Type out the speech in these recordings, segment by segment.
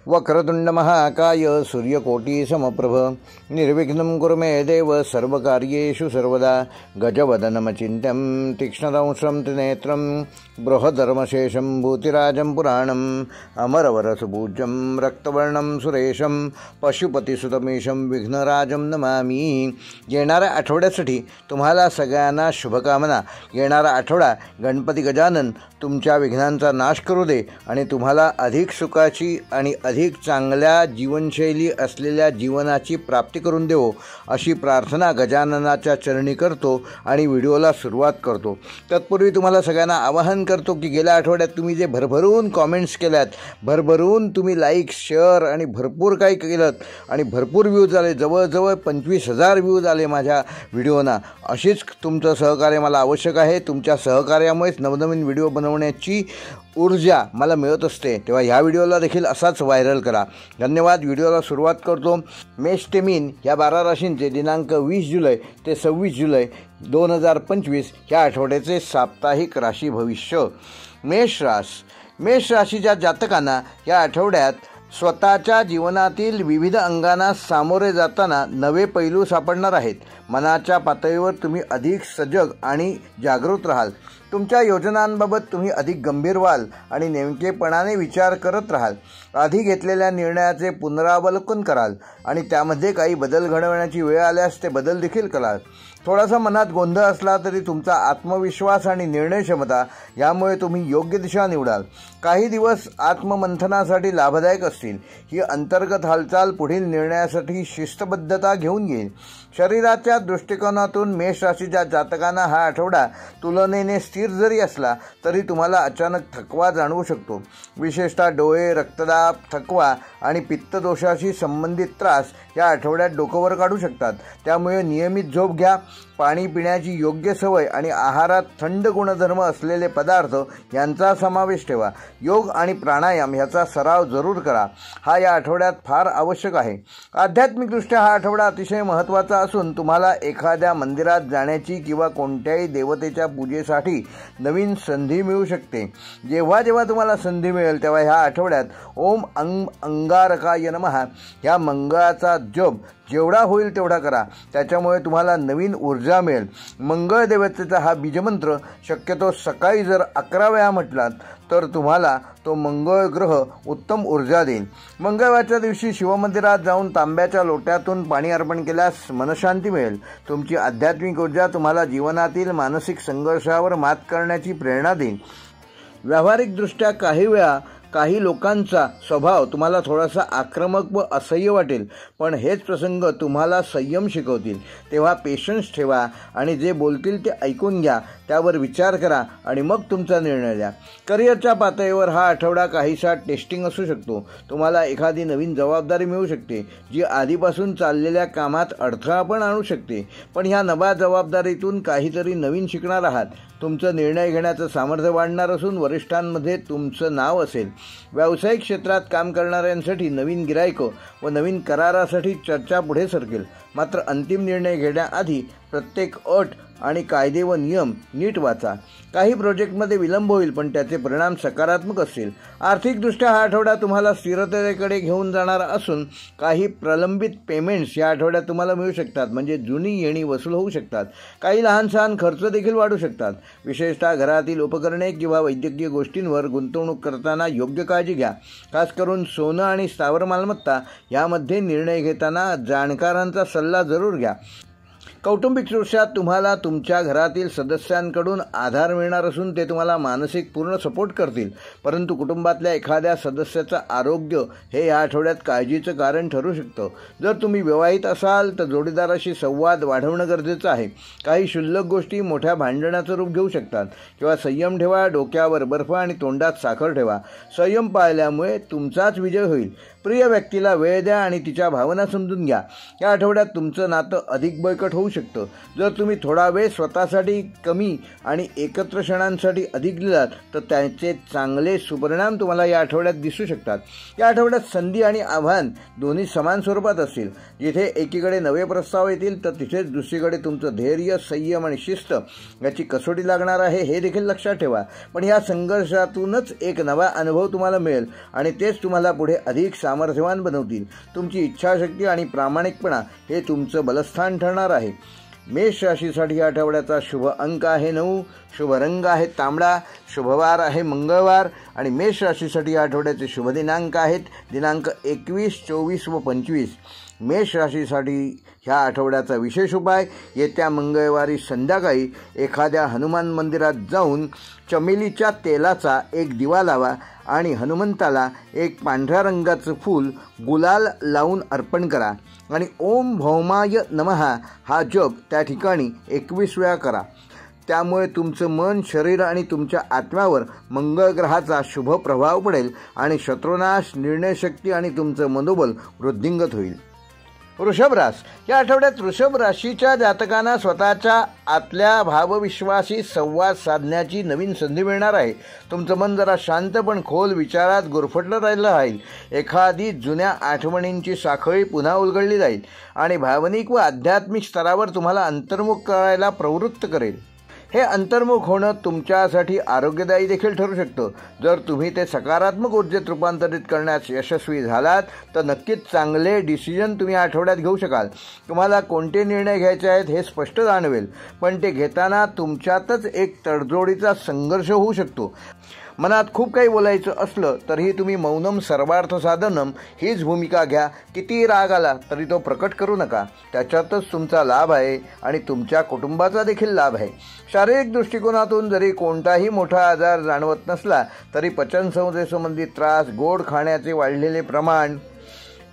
वक्रतुंड महाकाय सूर्यकोटी समप्रभ निर्विघ्नं कुरु मे देव सर्वकार्येषु सर्वदा गजवदनमचिन्त्यं तीक्ष्णदंष्ट्रं त्रिनेत्रं बृहधर्मशेषं भूतिराजं पुराणम् अमरवरसुपूज्यं रक्तवर्णं सुरेशं पशुपतिसुतमेशं विघ्नराजं नमामि। येणाऱ्या आठवड्यासाठी तुम्हाला सगळ्यांना शुभकामना। येणारा आठवडा गणपती गजानन तुमच्या विघ्नांचा नाश करू दे आणि तुम्हाला अधिक सुखाची आणि अधिक चांगल्या जीवनशैली असलेल्या जीवनाची प्राप्ती करून देवो अशी प्रार्थना गजाननाच्या चरणी करतो आणि व्हिडिओला सुरुवात करतो। तत्पूर्वी तुम्हाला सगळ्यांना आवाहन करतो की गेल्या आठवड्यात तुम्ही जे भरभरून कॉमेंट्स केल्यात, भरभरून तुम्ही लाईक शेअर आणि भरपूर काही केलं आणि भरपूर व्ह्यूज आले, जवळजवळ 25,000 व्ह्यूज आले माझ्या व्हिडिओना। अशीच तुमचं सहकार्य मला आवश्यक आहे। तुमच्या सहकार्यामुळेच नवनवीन व्हिडिओ बनवण्याची ऊर्जा मला मिळत असते। तेव्हा ह्या व्हिडिओला देखील असाच व्हायरल करा। धन्यवाद। व्हिडिओला सुरुवात करतो। मेष ते मीन या 12 राशींचे दिनांक 20 जुलै ते 26 जुलै 2025 ह्या आठवड्याचे साप्ताहिक राशी भविष्य। मेष राशीच्या जातकांना या आठवड्यात स्वतःच्या जीवनातील विविध अंगांना सामोरे जाताना नवे पैलू सापडणार आहेत। मनाच्या पातळीवर तुम्ही अधिक सजग आणि जागृत राहाल। तुमच्या योजनांबाबत तुम्ही अधिक गंभीर व्हाल आणि नेमकेपणाने विचार करत राहाल। आधी घेतलेल्या निर्णयाचे पुनरावलोकन कराल आणि त्यामध्ये काही बदल घडवण्याची वेळ आल्यास ते बदल देखील कराल। थोडासा मनात गोंधळ असला तरी तुमचा आत्मविश्वास आणि निर्णय क्षमता यामुळे तुम्ही योग्य दिशा निवडाल। काही दिवस आत्ममंथनासाठी लाभदायक असतील। ही अंतर्गत हालचाल पुढील निर्णयासाठी शिस्तबद्धता घेऊन येईल। शरीराच्या दृष्टिकोनातून मेष राशीच्या जातकांना हा आठवडा तुलनेने स्थिर जरी असला तरी तुम्हाला अचानक थकवा जाणवू शकतो। विशेषतः डोळे, रक्तदाब, थकवा आणि पित्तदोषाशी संबंधित त्रास या आठवड्यात डोकंवर काढू शकतात। त्यामुळे नियमित झोप घ्या, पाणी पिण्याची योग्य सवय आणि आहारात थंड गुणधर्म असलेले पदार्थ यांचा समावेश ठेवा। योग आणि प्राणायाम ह्याचा सराव जरूर करा। हा या आठवड्यात फार आवश्यक आहे। आध्यात्मिकदृष्ट्या हा आठवडा अतिशय महत्त्वाचा असून तुम्हाला एखाद्या मंदिरात जाण्याची किंवा कोणत्याही देवतेच्या पूजेसाठी नवीन संधी मिळू शकते। जेव्हा जेव्हा तुम्हाला संधी मिळेल तेव्हा ह्या आठवड्यात ओम अंगारकाय नमः ह्या मंगळाचा जप जेवढा होईल तेवढा करा। त्याच्यामुळे तुम्हाला नवीन ऊर्जा मिळेल। मंगळ देवतेचा हा बीजमंत्र शक्यतो सकाळी जर 11 वेळा म्हटलात तर तुम्हाला तो मंगळ ग्रह उत्तम ऊर्जा देईल। मंगळवारच्या दिवशी शिवमंदिरात जाऊन तांब्याच्या लोट्यातून पाणी अर्पण केल्यास मनशांती मिळेल। तुमची आध्यात्मिक ऊर्जा तुम्हाला जीवनातील मानसिक संघर्षावर मात करण्याची प्रेरणा देईल। व्यावहारिकदृष्ट्या काही वेळा काही लोकांचा स्वभाव तुम्हाला थोडासा आक्रमक व असह्य वाटेल, पण हेच प्रसंग तुम्हाला संयम शिकवतील। तेव्हा पेशन्स ठेवा आणि जे बोलतील ते ऐकून घ्या, त्यावर विचार करा आणि मग तुमचा निर्णय द्या। करिअरच्या पातळीवर हा आठवडा काहीसा टेस्टिंग असू शकतो। तुम्हाला एखादी नवीन जबाबदारी मिळू शकते जी आधीपासून चाललेल्या कामात अडथळा पण आणू शकते, पण ह्या नव्या जबाबदारीतून काहीतरी नवीन शिकणार आहात। तुमचं निर्णय घेण्याचं सामर्थ्य वाढणार असून वरिष्ठांमध्ये तुमचं नाव असेल। व्यावसायिक क्षेत्रात काम करणाऱ्यांसाठी नवीन गिराईकं व नवीन करारासाठी चर्चा पुढे सरकेल। मात्र अंतिम निर्णय घेण्याआधी प्रत्येक अट आणि कायदे व नियम नीट वाचा। काही प्रोजेक्टमध्ये विलंब होईल पण त्याचे परिणाम सकारात्मक असतील। आर्थिकदृष्ट्या हा आठवडा तुम्हाला स्थिरतेकडे घेऊन जाणारा असून काही प्रलंबित पेमेंट्स या आठवड्यात तुम्हाला मिळू शकतात, म्हणजे जुनी येणी वसूल होऊ शकतात। काही लहान सहान खर्च देखील वाढू शकतात। विशेषतः घरातील उपकरणे किंवा वैद्यकीय गोष्टींवर गुंतवणूक करताना योग्य काळजी घ्या। खास करून सोनं आणि स्थावर मालमत्ता यामध्ये निर्णय घेताना जाणकारांचा सल्ला जरूर घ्या। कौटुंबिकदृष्ट्या तुम्हाला तुमच्या घरातील सदस्यांकडून आधार मिळणार असून ते तुम्हाला मानसिक पूर्ण सपोर्ट करतील, परंतु कुटुंबातल्या एखाद्या सदस्याचं आरोग्य हे या आठवड्यात काळजीचं कारण ठरू शकतं। जर तुम्ही विवाहित असाल तर जोडीदाराशी संवाद वाढवणं गरजेचं आहे। काही क्षुल्लक गोष्टी मोठ्या भांडणाचं रूप घेऊ शकतात। किंवा संयम ठेवा, डोक्यावर बर्फ आणि तोंडात साखर ठेवा। संयम पाळल्यामुळे तुमचाच विजय होईल। प्रिय व्यक्तीला वेळ द्या आणि तिच्या भावना समजून घ्या। या आठवड्यात तुमचं नातं अधिक बळकट होऊ शकतं. जर तुम्ही थोडा वेळ स्वतःसाठी कमी आणि एकत्र क्षणांसाठी अधिक दिलात तर त्याचे चांगले सुपरिणाम तुम्हाला या आठवड्यात दिसू शकतात. या आठवड्यात संधी आणि आव्हान दोन्ही समान स्वरूपात असतील. जिथे एकीकडे नवे प्रस्ताव येतील तर तिथेच दुसरीकडे तुमचं धैर्य, संयम आणि शिस्त याची कसोटी लागणार आहे, हे देखील लक्षात ठेवा. पण या संघर्षातूनच एक नवा अनुभव तुम्हाला मिळेल आणि तेच तुम्हाला पुढे अधिक सामर्थ्यवान बनवतील. तुमची इच्छाशक्ती आणि प्रामाणिकपणा हे तुमचं बलस्थान ठरणार आहे. मेष राशीसाठी या आठवड्याचा शुभ अंक आहे 9, शुभ रंग आहे तांबडा, शुभवार आहे मंगळवार आणि मेष राशीसाठी या आठवड्याचे शुभ दिनांक आहेत दिनांक 21, 24 व 25. मेष राशीसाठी ह्या आठवड्याचा विशेष उपाय, येत्या मंगळवारी संध्याकाळी एखाद्या हनुमान मंदिरात जाऊन चमेलीच्या तेलाचा एक दिवा लावा आणि हनुमंताला एक पांढऱ्या रंगाचं फूल गुलाल लावून अर्पण करा आणि ओम भौमाय नमः हा जप त्या ठिकाणी 21 वेळा करा. त्यामुळे तुमचं मन, शरीर आणि तुमच्या आत्म्यावर मंगळ ग्रहाचा शुभ प्रभाव पडेल आणि शत्रुनाश, निर्णयशक्ती आणि तुमचं मनोबल वृद्धिंगत होईल. वृषभ रास, या आठवड्यात वृषभ राशीच्या जातकांना स्वतःच्या आतल्या भावविश्वासी संवाद साधण्याची नवीन संधी मिळणार आहे. तुमचं मन जरा शांत पण खोल विचारात गुरफटलं राहिलं. एखादी जुन्या आठवणींची साखळी पुन्हा उलगडली जाईल आणि भावनिक व आध्यात्मिक स्तरावर तुम्हाला अंतर्मुख करायला प्रवृत्त करेल. हे अंतर्मुख होणं तुमच्यासाठी आरोग्यदायी देखील ठरू शकतं. जर तुम्ही ते सकारात्मक ऊर्जेत रूपांतरित करण्यास यशस्वी झालात तर नक्कीच चांगले डिसिजन तुम्ही आठवड्यात घेऊ शकाल. तुम्हाला कोणते निर्णय घ्यायचे आहेत हे स्पष्ट जाणवेल, पण ते घेताना तुमच्यातच एक तडजोडीचा संघर्ष होऊ शकतो. मनात खूप काही बोलायचं असलं तरीही तुम्ही मौनम सर्वार्थ साधनम हीच भूमिका घ्या. किती राग आला तरी तो प्रकट करू नका. त्याच्यातच तुमचा लाभ आहे आणि तुमच्या कुटुंबाचा देखील लाभ आहे. शारीरिक दृष्टिकोनातून जरी कोणताही मोठा आजार जाणवत नसला तरी पचनसंस्थेसंबंधी त्रास, गोड खाण्याचे वाढलेले प्रमाण,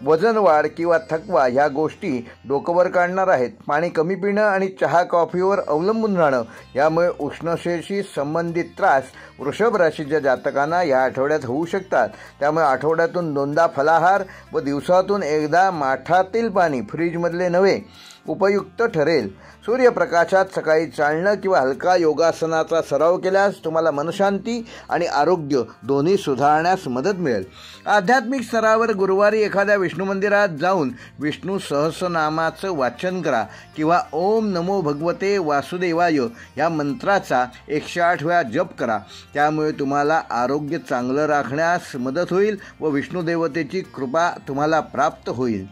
वजन वाढ किंवा थकवा ह्या गोष्टी डोकंवर काढणार आहेत. पाणी कमी पिणं आणि चहा कॉफीवर अवलंबून राहणं यामुळे उष्णतेशी संबंधित त्रास वृषभ राशीच्या जातकांना या आठवड्यात होऊ शकतात. त्यामुळे आठवड्यातून 2दा फलाहार व दिवसातून एकदा माठातील पाणी, फ्रीजमधले नव्हे, उपयुक्त ठरेल. सूर्यप्रकाशात सकाळी चालणं किंवा हलका योगासनाचा सराव केल्यास तुम्हाला मनशांती आणि आरोग्य दोन्ही सुधारण्यास मदत मिळेल. आध्यात्मिक स्तरावर गुरुवारी एखाद्या विष्णू मंदिरात जाऊन विष्णू सहस्रनामाचं वाचन करा किंवा ओम नमो भगवते वासुदेवाय या मंत्राचा 108 वेळा जप करा. त्यामुळे तुम्हाला आरोग्य चांगलं राखण्यास मदत होईल व विष्णू देवतेची कृपा तुम्हाला प्राप्त होईल.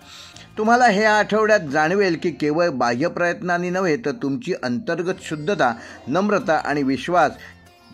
तुम्हाला हे आठवड्यात जाणवेल की केवळ बाह्य प्रयत्नांनी नव्हे तर तुमची अंतर्गत शुद्धता, नम्रता आणि विश्वास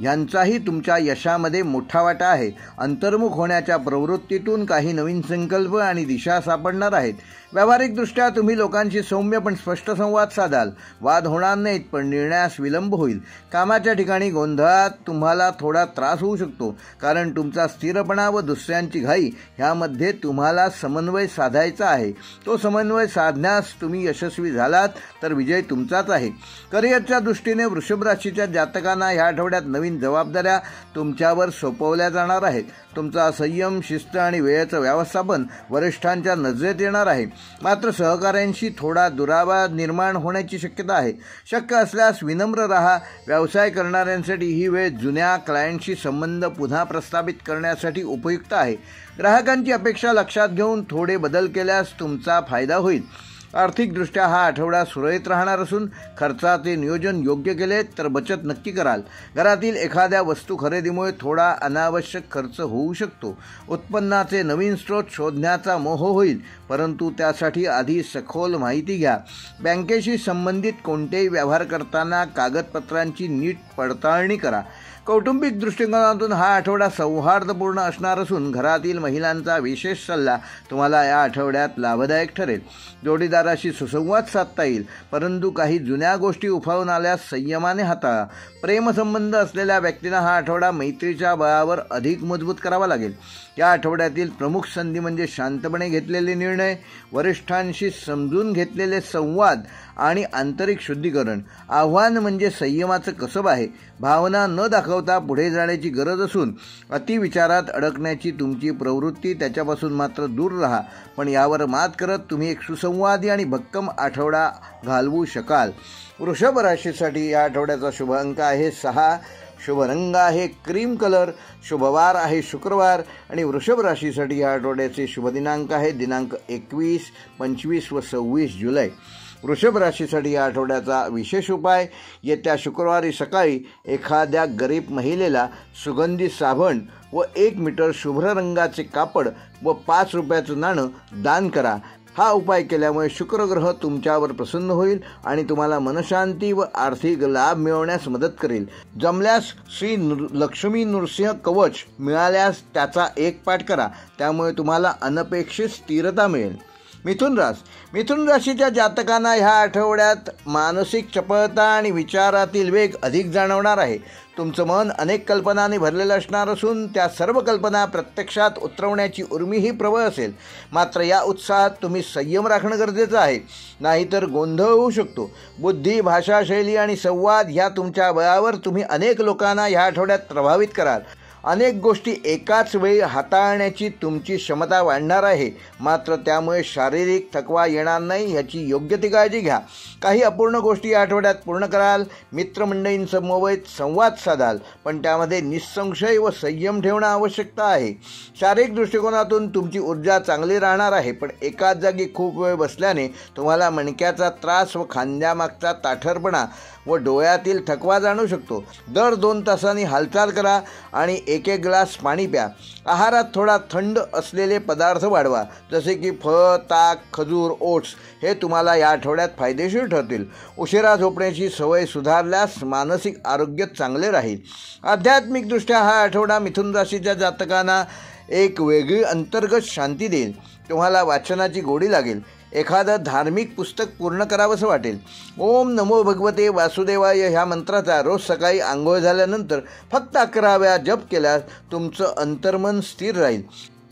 यांचाही तुमच्या यशामध्ये मोठा वाटा आहे. अंतर्मुख होण्याच्या प्रवृत्तीतून काही नवीन संकल्प आणि दिशा सापडणार आहेत. व्यावहारिकदृष्ट्या तुम्ही लोकांशी सौम्य पण स्पष्ट संवाद साधाल. वाद होणार नाहीत पण निर्णयास विलंब होईल. कामाच्या ठिकाणी गोंधळात तुम्हाला थोडा त्रास होऊ शकतो कारण तुमचा स्थिरपणा व दुसऱ्यांची घाई ह्यामध्ये तुम्हाला समन्वय साधायचा आहे. तो समन्वय साधण्यास तुम्ही यशस्वी झालात तर विजय तुमचाच आहे. करिअरच्या दृष्टीने वृषभ राशीच्या जातकांना ह्या आठवड्यात नवीन जबाबदाऱ्या तुमच्यावर सोपवल्या जाणार आहेत. तुमचा संयम, शिस्त आणि वेळेचं व्यवस्थापन वरिष्ठांच्या नजरेत येणार आहे. मात्र सहकाऱ्यांशी थोडा दुरावा निर्माण होण्याची शक्यता आहे. शक्य असल्यास विनम्र राहा. व्यवसाय करणाऱ्यांसाठी ही वेळ जुन्या क्लायंटशी संबंध पुन्हा प्रस्थापित करण्यासाठी उपयुक्त आहे. ग्राहकांची अपेक्षा लक्षात घेऊन थोडे बदल केल्यास तुमचा फायदा होईल. आर्थिकदृष्ट्या हा आठवडा सुरळीत राहणार असून खर्चाचे नियोजन योग्य केले तर बचत नक्की कराल. घरातील एखाद्या वस्तू खरेदीमुळे थोडा अनावश्यक खर्च होऊ शकतो. उत्पन्नाचे नवीन स्रोत शोधण्याचा मोह होईल, परंतु त्यासाठी आधी सखोल माहिती घ्या. बँकेशी संबंधित कोणतेही व्यवहार करताना कागदपत्रांची नीट पडताळणी करा. कौटुंबिक दृष्टिकोनातून हा आठवडा सौहार्दपूर्ण असणार असून घरातील महिलांचा विशेष सल्ला तुम्हाला या आठवड्यात लाभदायक ठरेल. जोडीदाराशी सुसंवाद साधता येईल, परंतु काही जुन्या गोष्टी उफाळून आल्यास संयमाने हाताळा. प्रेमसंबंध असलेल्या व्यक्तींना हा आठवडा मैत्रीच्या बळावर अधिक मजबूत करावा लागेल. या आठवड्यातील प्रमुख संधी म्हणजे शांतपणे घेतलेले निर्णय निर्णय, वरिष्ठांशी समजून घेतलेले संवाद आणि आंतरिक शुद्धीकरण. आव्हान म्हणजे संयमाचं कसब आहे. भावना न दाखवता पुढे जाण्याची गरज असून अतिविचारात अडकण्याची तुमची प्रवृत्ती, त्याच्यापासून मात्र दूर राहा. पण यावर मात करत तुम्ही एक सुसंवादी आणि भक्कम आठवडा घालवू शकाल. वृषभ राशीसाठी या आठवड्याचा शुभ अंक आहे 6. शुभ रंग आहे क्रीम कलर. शुभवार आहे शुक्रवार. आणि वृषभ राशीसाठी या आठवड्याचे शुभ दिनांक आहे दिनांक 21, 25 व 26 जुलै. वृषभ राशीसाठी या आठवड्याचा विशेष उपाय, येत्या शुक्रवारी सकाळी एखाद्या गरीब महिलेला सुगंधी साबण व 1 मीटर शुभ्र रंगाचे कापड व 5 रुपयाचं नाणं दान करा. हा उपाय केल्यामुळे शुक्रग्रह तुमच्यावर प्रसन्न होईल आणि तुम्हाला मनशांती व आर्थिक लाभ मिळवण्यास मदत करेल. जमल्यास श्री लक्ष्मी नृसिंह कवच मिळाल्यास त्याचा 1 पाठ करा. त्यामुळे तुम्हाला अनपेक्षित स्थिरता मिळेल. मिथुन राशीच्या जातकांना ह्या आठवड्यात मानसिक चपळता आणि विचारातील वेग अधिक जाणवणार आहे. तुमचं मन अनेक कल्पनांनी भरलेलं असणार असून त्या सर्व कल्पना प्रत्यक्षात उतरवण्याची उर्मीही प्रबळ असेल. मात्र या उत्साहात तुम्ही संयम राखणं गरजेचं आहे, नाहीतर गोंधळ होऊ शकतो. बुद्धी, भाषाशैली आणि संवाद ह्या तुमच्या बळावर तुम्ही अनेक लोकांना ह्या आठवड्यात प्रभावित कराल. अनेक गोष्टी एकाच वेळी हाताळण्याची तुमची क्षमता वाढणार आहे. मात्र त्यामुळे शारीरिक थकवा येणार नाही ह्याची योग्य ती काळजी घ्या. काही अपूर्ण गोष्टी या आठवड्यात पूर्ण कराल. मित्रमंडळींसमवेत संवाद साधाल, पण त्यामध्ये निसंशय व संयम ठेवणं आवश्यकता आहे. शारीरिक दृष्टिकोनातून तुमची ऊर्जा चांगली राहणार आहे, पण एकाच जागी खूप वेळ बसल्याने तुम्हाला मणक्याचा त्रास व खांद्यामागचा ताठरपणा व डोळ्यातील थकवा जाणू शकतो. दर 2 तासांनी हालचाल करा आणि 1-1 ग्लास पाणी प्या. आहारात थोडा थंड असलेले पदार्थ वाढवा, जसे की फळ, ताक, खजूर, ओट्स हे तुम्हाला या आठवड्यात फायदेशीर ठरतील. उशिरा झोपण्याची सवय सुधारल्यास मानसिक आरोग्य चांगले राहील. आध्यात्मिकदृष्ट्या हा आठवडा मिथुन राशीच्या जातकांना एक वेगळी अंतर्गत शांती देईल. तुम्हाला वाचनाची गोडी लागेल. एखादं धार्मिक पुस्तक पूर्ण करावंसं वाटेल. ओम नमो भगवते वासुदेवाय ह्या मंत्राचा रोज सकाळी आंघोळ झाल्यानंतर फक्त 11 वेळा जप केल्यास तुमचं अंतर्मन स्थिर राहील.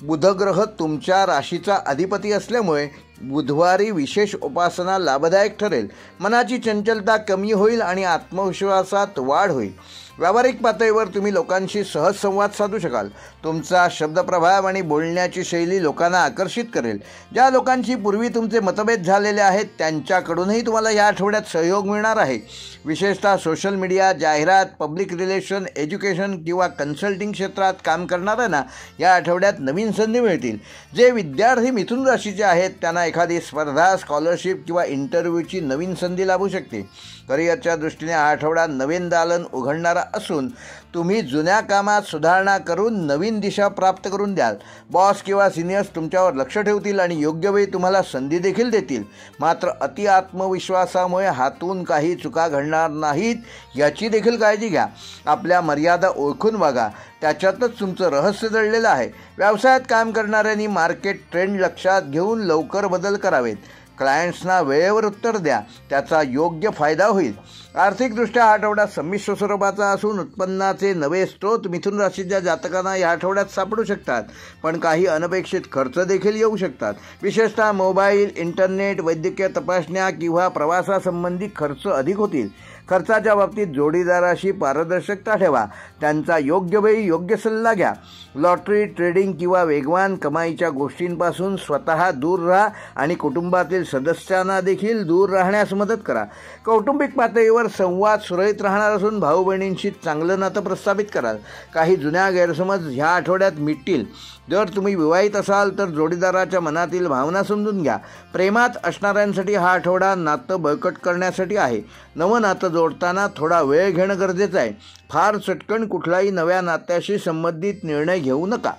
बुधग्रह तुमच्या राशीचा अधिपती असल्यामुळे बुधवारी विशेष उपासना लाभदायक ठरेल. मनाची चंचलता कमी होईल आणि आत्मविश्वासात वाढ होईल. व्यावहारिक पातळीवर तुम्ही लोकांशी सहज संवाद साधू शकाल. तुमचा शब्दप्रभाव आणि बोलण्याची शैली लोकांना आकर्षित करेल. ज्या लोकांशी पूर्वी तुमचे मतभेद झालेले आहेत त्यांच्याकडूनही तुम्हाला या आठवड्यात सहयोग मिळणार आहे. विशेषतः सोशल मीडिया, जाहिरात, पब्लिक रिलेशन, एज्युकेशन किंवा कन्सल्टिंग क्षेत्रात काम करणाऱ्यांना या आठवड्यात नवीन संधी मिळतील. जे विद्यार्थी मिथुन राशीचे आहेत त्यांना एखादी स्पर्धा, स्कॉलरशिप किंवा इंटरव्ह्यूची नवीन संधी लाभू शकते. करिअरच्या दृष्टीने हा आठवडा नवीन दालन उघडणारा असून तुम्ही जुन्या कामात सुधारणा करून नवीन दिशा प्राप्त करून द्याल. बॉस किंवा सिनियर्स तुमच्यावर लक्ष ठेवतील आणि योग्य वेळी तुम्हाला संधी देखील देतील. मात्र अति आत्मविश्वासामुळे हातून काही चुका घडणार नाहीत याची देखील काळजी घ्या. आपल्या मर्यादा ओळखून वागा, त्याच्यातच तुमचं रहस्य दडलेलं आहे. व्यवसायात काम करणाऱ्यांनी मार्केट ट्रेंड लक्षात घेऊन लवकर बदल करावेत. क्लायंट्सना वेळेवर उत्तर द्या, त्याचा योग्य फायदा होईल. आर्थिकदृष्ट्या हा आठवडा संमिश्र स्वरूपाचा असून उत्पन्नाचे नवे स्रोत मिथुन राशीच्या जातकांना या आठवड्यात सापडू शकतात, पण काही अनपेक्षित खर्च देखील येऊ शकतात. विशेषतः मोबाईल, इंटरनेट, वैद्यकीय तपासण्या किंवा प्रवासासंबंधी खर्च अधिक होतील. खर्चाच्या बाबतीत जोडीदाराशी पारदर्शकता ठेवा. त्यांचा योग्य वेळी योग्य सल्ला घ्या. लॉटरी, ट्रेडिंग किंवा वेगवान कमाईच्या गोष्टींपासून स्वतः दूर राहा आणि कुटुंबातील सदस्यांना देखील दूर राहण्यास मदत करा. कौटुंबिक पातळीवर संवाद सुरळीत राहणार असून भाऊ बहिणींशी चांगलं नातं प्रस्थापित कराल. काही जुन्या गैरसमज ह्या आठवड्यात मिटतील. जर तुम्ही विवाहित असाल तर जोडीदाराच्या मनातील भावना समजून घ्या. प्रेमात असणाऱ्यांसाठी हा आठवडा नातं बळकट करण्यासाठी आहे. नवं नातं जोडताना थोडा वेळ घेणं गरजेचं आहे. फार चटकन कुठलाही नव्या नात्याशी संबंधित निर्णय घेऊ नका.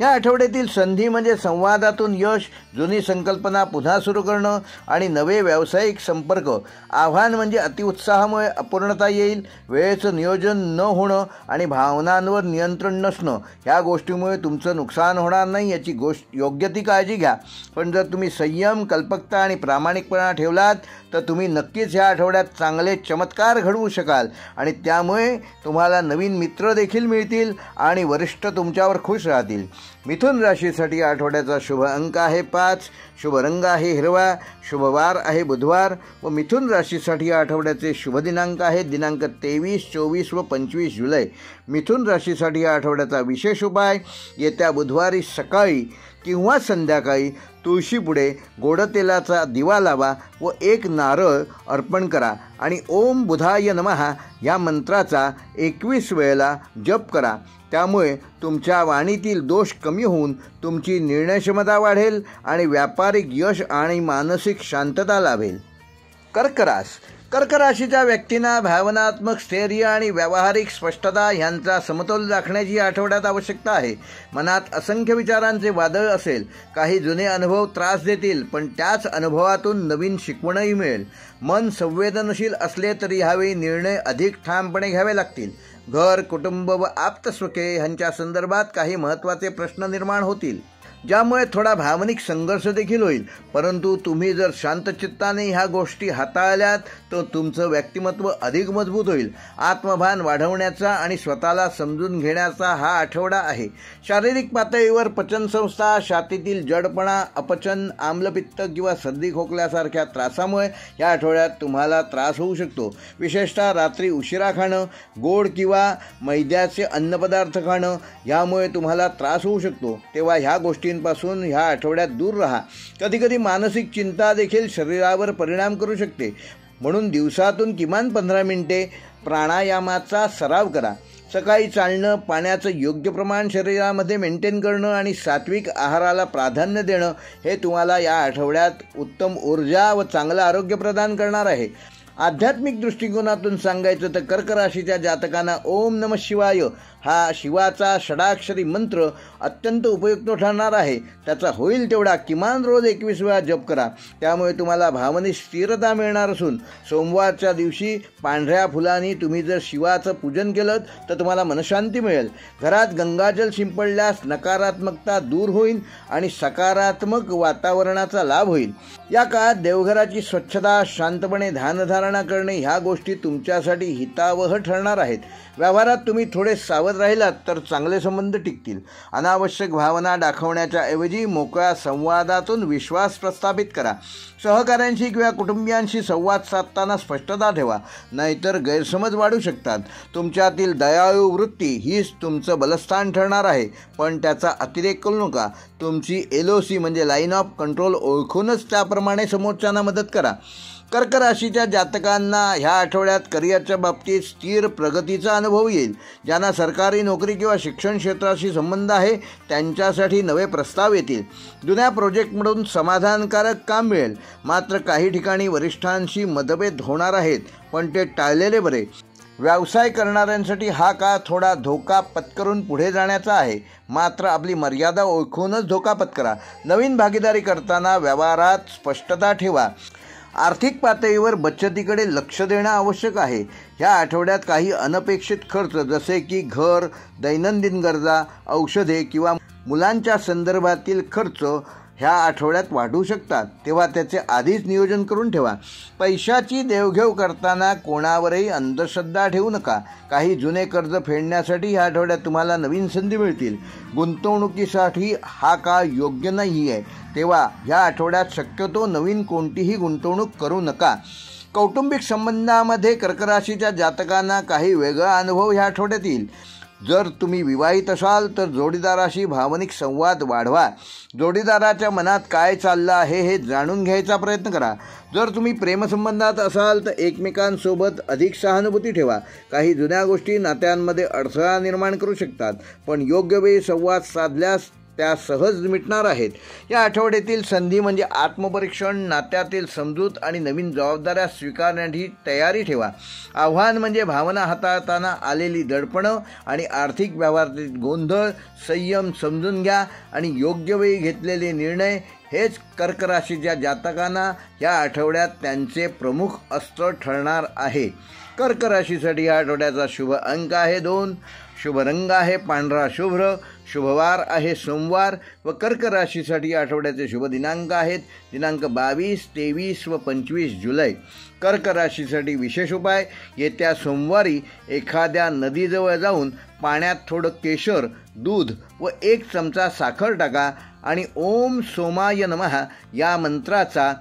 या आठवड्यातील संधी म्हणजे संवादातून यश, जुनी संकल्पना पुन्हा सुरू करणं आणि नवे व्यावसायिक संपर्क. आव्हान म्हणजे अतिउत्साहामुळे अपूर्णता येईल. वेळेचं नियोजन न होणं आणि भावनांवर नियंत्रण नसणं ह्या गोष्टीमुळे तुमचं नुकसान होणार नाही याची योग्य ती काळजी घ्या. पण जर तुम्ही संयम, कल्पकता आणि प्रामाणिकपणा ठेवलात तर तुम्ही नक्कीच ह्या आठवड्यात चांगले चमत्कार घडवू शकाल आणि त्यामुळे तुम्हाला नवीन मित्र देखील मिळतील आणि वरिष्ठ तुमच्यावर खुश राहतील. मिथुन राशीसाठी या आठवड्याचा शुभ अंक आहे 5, शुभ रंग आहे हिरवा, शुभ वार आहे बुधवार व मिथुन राशीसाठी या आठवड्याचे शुभ दिनांक आहेत दिनांक 23, 24 व 25 जुलै. मिथुन राशीसाठी या आठवड्याचा विशेष उपाय, येत्या बुधवारी सकाळी किंवा संध्याकाळी तुळशीपुढे गोड तेलाचा दिवा लावा व एक नारळ अर्पण करा आणि ओम बुधाय नमः या मंत्राचा 21 वेळेला जप करा. त्यामुळे तुमच्या वाणीतील दोष कमी होऊन तुमची निर्णयक्षमता वाढेल आणि व्यापारिक यश आणि मानसिक शांतता लाभेल. कर्क राशीच्या व्यक्तींना भावनात्मक स्थैर्य आणि व्यावहारिक स्पष्टता यांचा समतोल राखण्याची आठवड्यात आवश्यकता आहे. मनात असंख्य विचारांचे वादळ असेल. काही जुने अनुभव त्रास देतील, पण त्याच अनुभवातून नवीन शिकवणही मिळेल. मन संवेदनशील असले तरी ह्यावेळी निर्णय अधिक ठामपणे घ्यावे लागतील. घर, कुटुंब व आप्तस्वके यांच्या संदर्भात काही महत्त्वाचे प्रश्न निर्माण होतील, ज्यामुळे थोडा भावनिक संघर्ष देखील होईल. परंतु तुम्ही जर शांतचित्ताने ह्या गोष्टी हाताळल्यात तर तुमचं व्यक्तिमत्व अधिक मजबूत होईल. आत्मभान वाढवण्याचा आणि स्वतःला समजून घेण्याचा हा आठवडा आहे. शारीरिक पातळीवर पचनसंस्था, छातीतील जडपणा, अपचन, आम्लपित्त किंवा सर्दी खोकल्यासारख्या त्रासामुळे या आठवड्यात तुम्हाला त्रास होऊ शकतो. विशेषतः रात्री उशिरा खाणं, गोड किंवा मैद्याचे अन्नपदार्थ खाणं यामुळे तुम्हाला त्रास होऊ शकतो. तेव्हा ह्या गोष्टींपासून ह्या आठवड्यात दूर राहा. कधीकधी मानसिक चिंता देखील शरीरावर परिणाम करू शकते. म्हणून दिवसातून किमान 15 मिनिटे प्राणायामाचा सराव करा. सकाळी चालणं, पाण्याचं योग्य प्रमाण शरीरामध्ये मेंटेन करणं आणि सात्विक आहाराला प्राधान्य देणं हे तुम्हाला या आठवड्यात उत्तम ऊर्जा व चांगलं आरोग्य प्रदान करणार आहे. आध्यात्मिक दृष्टिकोनातून सांगायचं तर कर्क राशीच्या जातकांना ओम नमः शिवाय हा शिवाचा षडाक्षरी मंत्र अत्यंत उपयुक्त ठरणार आहे. त्याचा होईल तेवढा किमान रोज 21 वेळा जप करा. त्यामुळे तुम्हाला भावनिक स्थिरता मिळणार असून सोमवारच्या दिवशी पांढऱ्या फुलांनी तुम्ही जर शिवाचं पूजन केलं तर तुम्हाला मनशांती मिळेल. घरात गंगाजल शिंपडल्यास नकारात्मकता दूर होईल आणि सकारात्मक वातावरणाचा लाभ होईल. या काळात देवघराची स्वच्छता, शांतपणे ध्यानधारणा करणे ह्या गोष्टी तुमच्यासाठी हितावह ठरणार आहेत. व्यवहारात तुम्ही थोडे सावध राहिलात तर चांगले संबंध टिकतील. अनावश्यक भावना दाखवण्याच्या ऐवजी मोकळ्या संवादातून विश्वास प्रस्थापित करा. सहकाऱ्यांशी किंवा कुटुंबियांशी संवाद साधताना स्पष्टता ठेवा, नाहीतर गैरसमज वाढू शकतात. तुमच्यातील दयाळू वृत्ती हीच तुमचं बलस्थान ठरणार आहे, पण त्याचा अतिरेक करू नका. तुमची LOC म्हणजे लाईन ऑफ कंट्रोल ओळखूनच त्याप्रमाणे समोरच्यांना मदत करा. कर्क राशीच्या जातकांना ह्या आठवड्यात करिअरच्या बाबतीत स्थिर प्रगतीचा अनुभव येईल. ज्यांना सरकारी नोकरी किंवा शिक्षण क्षेत्राशी संबंध आहे त्यांच्यासाठी नवे प्रस्ताव येतील. जुन्या प्रोजेक्टमधून समाधानकारक काम मिळेल. मात्र काही ठिकाणी वरिष्ठांशी मतभेद होणार आहेत, पण ते टाळलेले बरे. व्यवसाय करणाऱ्यांसाठी हा काळ थोडा धोका पत्करून पुढे जाण्याचा आहे, मात्र आपली मर्यादा ओळखूनच धोका पत्करा. नवीन भागीदारी करताना व्यवहारात स्पष्टता ठेवा. आर्थिक पातळीवर बचतीकडे लक्ष देणं आवश्यक आहे. ह्या आठवड्यात काही अनपेक्षित खर्च जसे की घर, दैनंदिन गरजा, औषधे किंवा मुलांच्या संदर्भातील खर्च ह्या आठवड्यात वाढू शकतात. तेव्हा त्याचे आधीच नियोजन करून ठेवा. पैशाची देवघेव करताना कोणावरही अंधश्रद्धा ठेवू नका. काही जुने कर्ज फेडण्यासाठी ह्या आठवड्यात तुम्हाला नवीन संधी मिळतील. गुंतवणुकीसाठी हा काळ योग्य नाही आहे, तेव्हा ह्या आठवड्यात शक्यतो नवीन कोणतीही गुंतवणूक करू नका. कौटुंबिक संबंधामध्ये कर्क राशीच्या जातकांना काही वेगळा अनुभव ह्या आठवड्यात येईल. जर तुम्ही विवाहित असाल तर जोडीदाराशी भावनिक संवाद वाढवा. जोडीदाराच्या मनात काय चाललं आहे हे जाणून घ्यायचा प्रयत्न करा. जर तुम्ही प्रेमसंबंधात असाल तर एकमेकांसोबत अधिक सहानुभूती ठेवा. काही जुन्या गोष्टी नात्यांमध्ये अडथळा निर्माण करू शकतात, पण योग्य वेळी संवाद साधल्यास त्या सहज मिटणार आहेत. या आठवड्यातील संधी म्हणजे आत्मपरीक्षण, नात्यातील समजूत आणि नवीन जबाबदाऱ्या स्वीकारण्याची तयारी ठेवा. आव्हान म्हणजे भावना हाताळताना आलेली दडपणं आणि आर्थिक व्यवहारातील गोंधळ. संयम समजून घ्या आणि योग्य वेळी घेतलेले निर्णय हेच कर्क राशीच्या जातकांना या आठवड्यात त्यांचे प्रमुख अस्त्र ठरणार आहे. कर्क राशीसाठी या आठवड्याचा शुभ अंक आहे 2, शुभ रंग आहे पांढरा शुभ्र, शुभवार आहे सोमवार व कर्क राशीसाठी आठवड्याचे शुभ दिनांक आहेत दिनांक 22, 23 व 25 जुलै. कर्क राशीसाठी विशेष उपाय: येत्या सोमवारी एखाद्या नदीजवळ जाऊन पाण्यात थोडं केशर, दूध व 1 चमचा साखर टाका आणि ओम सोमाय नमः या मंत्राचा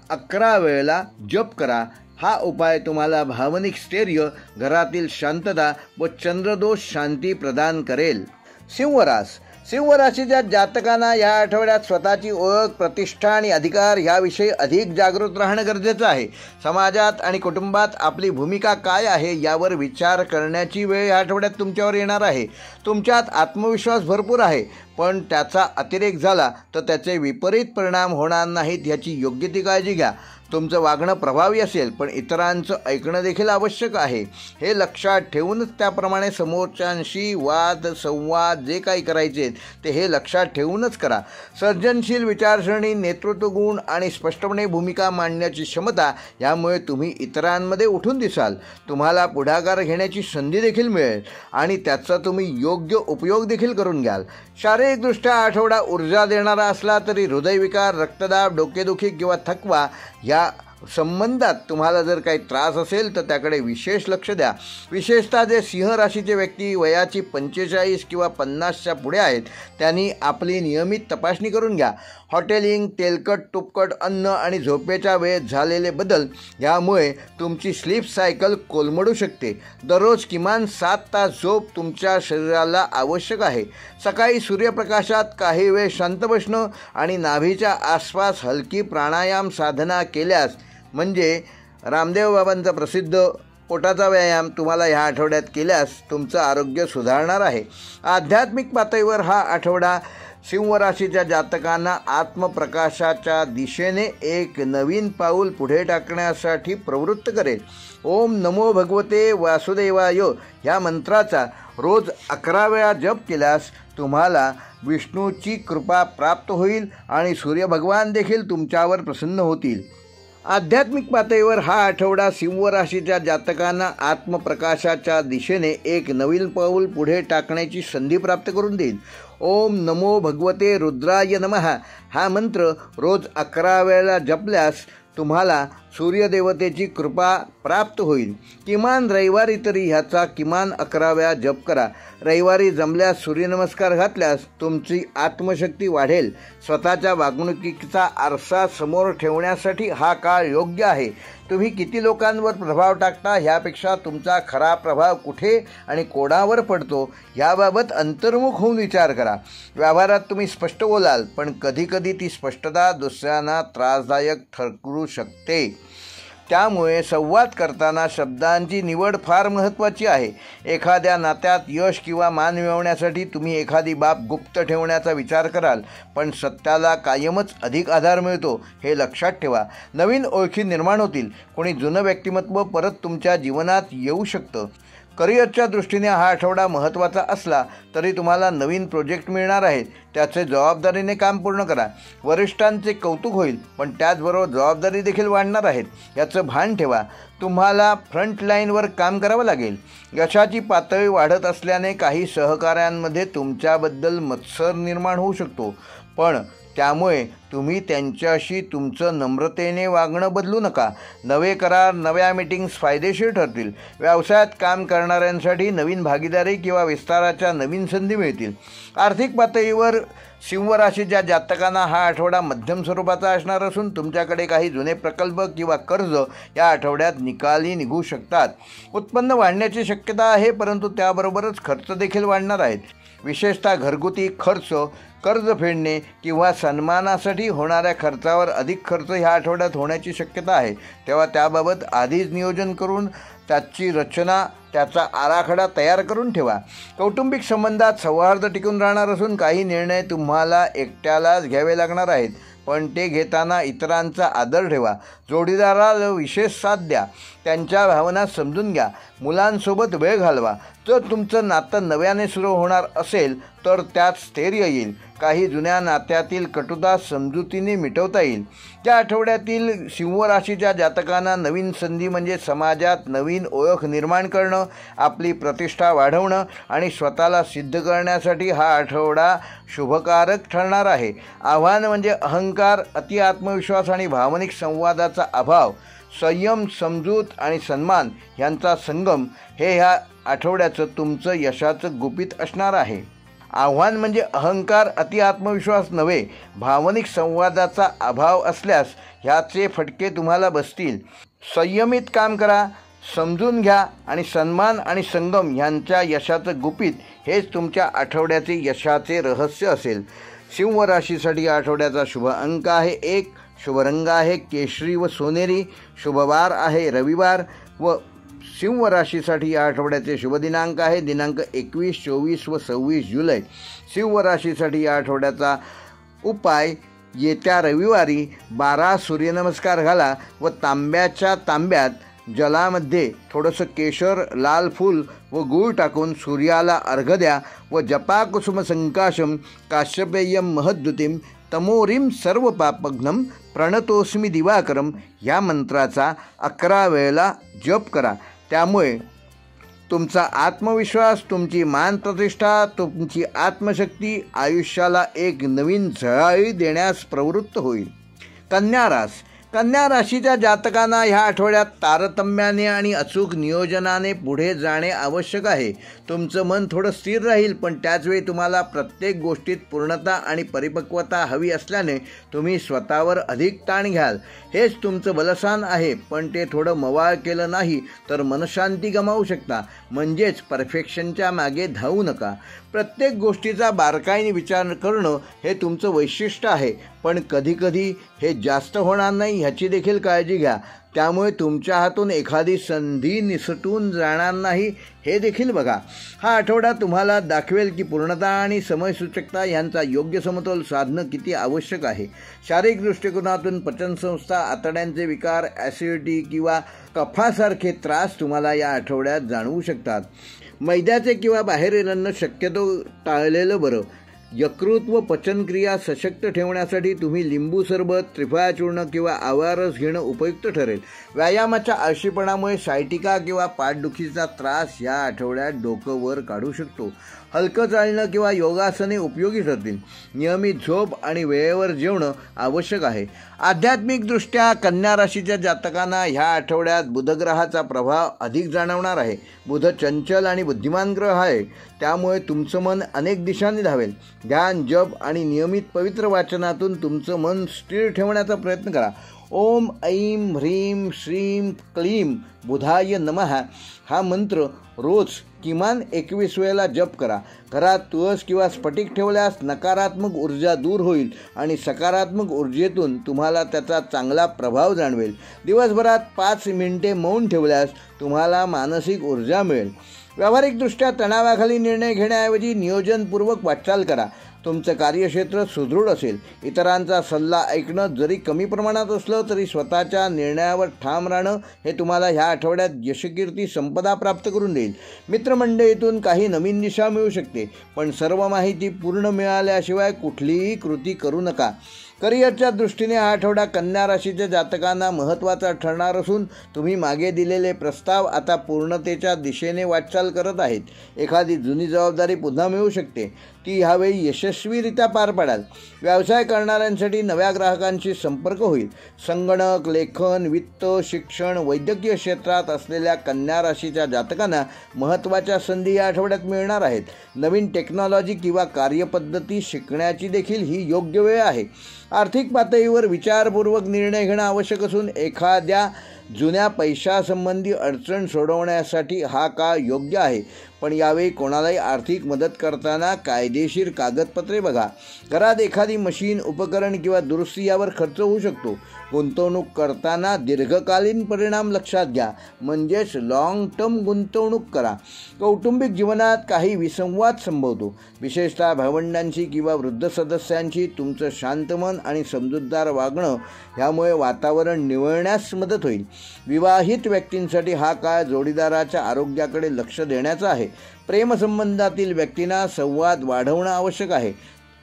11 वेळेला जप करा. हा उपाय तुम्हाला भावनिक स्थैर्य, घरातील शांतता व चंद्रदोष शांती प्रदान करेल. सिंह राशीच्या जातकांना या आठवड्यात स्वतःची ओळख, प्रतिष्ठा आणि अधिकार याविषयी अधिक जागृत राहणं गरजेचं आहे. समाजात आणि कुटुंबात आपली भूमिका काय आहे यावर विचार करण्याची वेळ या आठवड्यात तुमच्यावर येणार आहे. तुमच्यात आत्मविश्वास भरपूर आहे, पण त्याचा अतिरेक झाला तर त्याचे विपरीत परिणाम होणार नाहीत याची योग्य ती काळजी घ्या. तुमचं वागणं प्रभावी असेल, पण इतरांचं ऐकणं देखील आवश्यक आहे. हे लक्षात ठेवूनच त्याप्रमाणे समोरच्यांशी वाद संवाद जे काही करायचे ते हे लक्षात ठेवूनच करा. सर्जनशील विचारसरणी, नेतृत्व गुण आणि स्पष्टपणे भूमिका मांडण्याची क्षमता यामुळे तुम्ही इतरांमध्ये उठून दिसाल. तुम्हाला पुढाकार घेण्याची संधी देखील मिळेल आणि त्याचा तुम्ही योग्य उपयोग देखील करून घ्याल. शारीरिकदृष्ट्या आठवडा ऊर्जा देणारा असला तरी हृदयविकार, रक्तदाब, डोकेदुखी किंवा थकवा या संबंधात तुम्हाला जर काही त्रास असेल तर त्याकडे विशेष लक्ष द्या. विशेषतः जे सिंह राशीचे व्यक्ती वयाची 45 किंवा 50च्या पुढे आहेत त्यांनी आपली नियमित तपासणी करून घ्या. हॉटेलिंग, तेलकट तुपकट अन्न आणि झोपेच्या वेळेत झालेले बदल यामुळे तुमची स्लीप सायकल कोलमडू शकते. दररोज किमान 7 तास झोप तुमच्या शरीराला आवश्यक आहे. सकाळी सूर्यप्रकाशात काही वेळ शांत बसणं आणि नाभीच्या आसपास हलकी प्राणायाम साधना केल्यास म्हणजे रामदेव बाबांचा प्रसिद्ध पोटाचा व्यायाम तुम्हाला ह्या आठवड्यात केल्यास तुमचं आरोग्य सुधारणार आहे. आध्यात्मिक पातळीवर हा आठवडा सिंह राशीच्या जातकांना आत्मप्रकाशाच्या दिशेने एक नवीन पाऊल पुढे टाकण्यासाठी प्रवृत्त करेल. ओम नमो भगवते वासुदेवाय या मंत्राचा रोज 11 वेळा जप केल्यास तुम्हाला विष्णूची कृपा प्राप्त होईल आणि सूर्यभगवान देखील तुमच्यावर प्रसन्न होतील. आध्यात्मिक पातळीवर हा आठवडा सिंह राशीच्या जातकांना आत्मप्रकाशाच्या दिशेने एक नवीन पाऊल पुढे टाकण्याची संधी प्राप्त करून देईल. ओम नमो भगवते रुद्राय नमः हा मंत्र रोज 11 वेळेला जपल्यास तुम्हाला सूर्यदेवतेची कृपा प्राप्त होईल. किमान रविवारी तरी ह्याचा किमान 11 वेळा जप करा. रविवारी जमल्यास सूर्यनमस्कार घातल्यास तुमची आत्मशक्ती वाढेल. स्वतःच्या वागणुकीचा आरसा समोर ठेवण्यासाठी हा काळ योग्य आहे. तुम्ही किती लोकांवर प्रभाव टाकता ह्यापेक्षा तुमचा खरा प्रभाव कुठे आणि कोणावर पडतो याबाबत अंतर्मुख होऊन विचार करा. व्यवहारात तुम्ही स्पष्ट बोलाल, पण कधीकधी ती स्पष्टता दुसऱ्यांना त्रासदायक ठरू शकते. त्यामुळे संवाद करताना शब्दांची निवड फार महत्त्वाची आहे. एखाद्या नात्यात यश किंवा मान मिळवण्यासाठी तुम्ही एखादी बाब गुप्त ठेवण्याचा विचार कराल, पण सत्याला कायमच अधिक आधार मिळतो हे लक्षात ठेवा. नवीन ओळखी निर्माण होतील. कोणी जुनं व्यक्तिमत्व परत तुमच्या जीवनात येऊ शकतं. करिअरच्या दृष्टीने हा आठवडा महत्त्वाचा असला तरी तुम्हाला नवीन प्रोजेक्ट मिळणार आहेत. त्याचे जबाबदारीने काम पूर्ण करा. वरिष्ठांचे कौतुक होईल, पण त्याचबरोबर जबाबदारी देखील वाढणार आहेत याचं भान ठेवा. तुम्हाला फ्रंट लाईनवर काम करावं लागेल. यशाची पातळी वाढत असल्याने काही सहकाऱ्यांमध्ये तुमच्याबद्दल मत्सर निर्माण होऊ शकतो, पण त्यामुळे तुम्ही त्यांच्याशी तुमचं नम्रतेने वागणं बदलू नका. नवे करार, नव्या मीटिंग्स फायदेशीर ठरतील. व्यवसायात काम करणाऱ्यांसाठी नवीन भागीदारी किंवा विस्ताराच्या नवीन संधी मिळतील. आर्थिक पातळीवर सिंह राशीच्या जातकांना हा आठवडा मध्यम स्वरूपाचा असणार असून तुमच्याकडे काही जुने प्रकल्प किंवा कर्ज या आठवड्यात निकाली निघू शकतात. उत्पन्न वाढण्याची शक्यता आहे, परंतु त्याबरोबरच खर्च देखील वाढणार आहेत. विशेषतः घरगुती खर्च, कर्ज फेडणे किंवा सन्मानासाठी होणाऱ्या खर्चावर अधिक खर्च ह्या आठवड्यात होण्याची शक्यता आहे. तेव्हा त्याबाबत आधीच नियोजन करून त्याची रचना, त्याचा आराखडा तयार करून ठेवा. कौटुंबिक संबंधात सौहार्द टिकून राहणार असून काही निर्णय तुम्हाला एकट्यालाच घ्यावे लागणार आहेत, पण ते घेताना इतरांचा आदर ठेवा. जोडीदाराला विशेष साथ द्या. त्यांच्या भावना समजून घ्या. मुलांसोबत वेळ घालवा. जर तुमचं नातं नव्याने सुरू होणार असेल तर त्यात स्थैर्य येईल. काही जुन्या नात्यातील कटुता समजुतीने मिटवता येईल. त्या आठवड्यातील सिंह राशीच्या जातकांना नवीन संधी म्हणजे समाजात नवीन ओळख निर्माण करणं, आपली प्रतिष्ठा वाढवणं आणि स्वतःला सिद्ध करण्यासाठी हा आठवडा शुभकारक ठरणार आहे. आव्हान म्हणजे अहंकार, अति आत्मविश्वास आणि भावनिक संवादाचा अभाव, संयम, समजूत आणि सन्मान यांचा संगम हे ह्या आठवड्याचं तुमचं यशाचं गुपित असणार आहे. आव्हान म्हणजे अहंकार, अति आत्मविश्वास नव्हे, भावनिक संवादाचा अभाव असल्यास ह्याचे फटके तुम्हाला बसतील. संयमित काम करा, समजून घ्या आणि सन्मान आणि संगम ह्यांच्या यशाचं गुपित हेच तुमच्या आठवड्याचे यशाचे रहस्य असेल. सिंह राशीसाठी या आठवड्याचा शुभ अंक आहे 1, शुभ रंग आहे केशरी व सोनेरी, शुभवार आहे रविवार व सिंह राशीसाठी या आठवड्याचे शुभ दिनांक आहे दिनांक 21, 24 व 26 जुलै. सिंह राशीसाठी या आठवड्याचा उपाय येत्या रविवारी 12 सूर्यनमस्कार घाला व तांब्यात जलामध्ये थोडंसं केशर, लाल फूल व गूळ टाकून सूर्याला अर्घ्य द्या व जपा कुसुम संकाशम काश्यपेयम महद्युतीम तमोरीम सर्व पापघ्नम प्रणतोस्मी दिवाकरम या मंत्राचा 11 वेळेला जप करा. त्यामुळे तुमचा आत्मविश्वास, तुमची मानप्रतिष्ठा, तुमची आत्मशक्ती आयुष्याला एक नवीन झळाळी देण्यास प्रवृत्त होईल. कन्या राशीच्या जातकांना ह्या आठवड्यात तारतम्याने आणि अचूक नियोजनाने पुढे जाणे आवश्यक आहे. तुमचं मन थोडं स्थिर राहील, पण त्याचवेळी तुम्हाला प्रत्येक गोष्टीत पूर्णता आणि परिपक्वता हवी असल्याने तुम्ही स्वतःवर अधिक ताण घ्याल. हेच तुमचं बलस्थान आहे, पण ते थोडं मवाळ केलं नाही तर मनशांती गमावू शकता. म्हणजेच परफेक्शनच्या मागे धावू नका. प्रत्येक गोष्टीचा बारकाईने विचार करणं हे तुमचं वैशिष्ट्य आहे, पण कधीकधी हे जास्त होणार नाही ह्याची देखील काळजी घ्या. त्यामुळे तुमच्या हातून एखादी संधी निसटून जाणार नाही हे देखील बघा. हा आठवडा तुम्हाला दाखवेल की पूर्णता आणि समयसूचकता यांचा योग्य समतोल साधणं किती आवश्यक आहे. शारीरिक दृष्टिकोनातून पचनसंस्था, आतड्यांचे विकार, ॲसिडिटी किंवा कफासारखे त्रास तुम्हाला या आठवड्यात जाणवू शकतात. मैद्याचे किंवा बाहेरील अन्न शक्यतो टाळलेलं बरं. यकृत व पचनक्रिया सशक्त ठेवण्यासाठी तुम्ही लिंबू सरबत, त्रिफळा चूर्ण किंवा आवळा रस घेणं उपयुक्त ठरेल. व्यायामाच्या आळशीपणामुळे सायटिका किंवा पाठदुखीचा त्रास या आठवड्यात डोकं वर काढू शकतो. हलकं चालणं किंवा योगासने उपयोगी ठरतील. नियमित झोप आणि वेळेवर जेवणं आवश्यक आहे. आध्यात्मिकदृष्ट्या कन्या राशीच्या जातकांना ह्या आठवड्यात बुधग्रहाचा प्रभाव अधिक जाणवणार आहे. बुध चंचल आणि बुद्धिमान ग्रह आहे, त्यामुळे तुमचं मन अनेक दिशांनी धावेल. ध्यान, जप आणि नियमित पवित्र वाचनातून तुमचं मन स्थिर ठेवण्याचा प्रयत्न करा. ओम ऐं ह्रीं श्रीं क्लीं बुधाय नमः हा मंत्र रोज किमान 21 वेळेला जप करा. घरात तुळस किंवा स्फटिक ठेवल्यास नकारात्मक ऊर्जा दूर होईल आणि सकारात्मक ऊर्जेतून तुम्हाला त्याचा चांगला प्रभाव जाणवेल. दिवसभरात 5 मिनिटे मौन ठेवल्यास तुम्हाला मानसिक ऊर्जा मिळेल. व्यावहारिकदृष्ट्या तणावाखाली निर्णय घेण्याऐवजी नियोजनपूर्वक वाटचाल करा. तुमचं कार्यक्षेत्र सुदृढ असेल. इतरांचा सल्ला ऐकणं जरी कमी प्रमाणात असलं तरी स्वतःच्या निर्णयावर ठाम राहणं हे तुम्हाला ह्या आठवड्यात यशकीर्ती संपदा प्राप्त करून देईल. मित्रमंडळीतून काही नवीन दिशा मिळू शकते, पण सर्व माहिती पूर्ण मिळाल्याशिवाय कुठलीही कृती करू नका. करिअरच्या दृष्टीने हा आठवडा कन्या राशीच्या जातकांना महत्त्वाचा ठरणार असून तुम्ही मागे दिलेले प्रस्ताव आता पूर्णतेच्या दिशेने वाटचाल करत आहेत. एखादी जुनी जबाबदारी पुन्हा मिळू शकते, ती ह्यावेळी यशस्वीरित्या पार पाडाल. व्यवसाय करणाऱ्यांसाठी नव्या ग्राहकांशी संपर्क होईल. संगणक, लेखन, वित्त, शिक्षण, वैद्यकीय क्षेत्रात असलेल्या कन्या राशीच्या जातकांना महत्त्वाच्या संधी या आठवड्यात मिळणार आहेत. नवीन टेक्नॉलॉजी किंवा कार्यपद्धती शिकण्याची देखील ही योग्य वेळ आहे. आर्थिक पातळीवर विचारपूर्वक निर्णय घेणं आवश्यक असून एखाद्या जुन्या पैशासंबंधी अडचण सोडवण्यासाठी हा काळ योग्य आहे. पण यावेळी कोणालाही आर्थिक मदत करताना कायदेशीर कागदपत्रे बघा. घरात एखादी मशीन, उपकरण किंवा दुरुस्ती यावर खर्च होऊ शकतो. गुंतवणूक करताना दीर्घकालीन परिणाम लक्षात घ्या, म्हणजेच लॉंग टर्म गुंतवणूक करा. कौटुंबिक जीवनात काही विसंवाद संभवतो. विशेषतः भावंडांशी किंवा वृद्ध सदस्यांशी तुमचं शांत मन आणि समजूतदार वागणं ह्यामुळे वातावरण निवळण्यास मदत होईल. विवाहित व्यक्तींसाठी हा काळ जोडीदाराच्या आरोग्याकडे लक्ष देण्याचा आहे. प्रेमसंबंधातील व्यक्तींना संवाद वाढवणं आवश्यक आहे.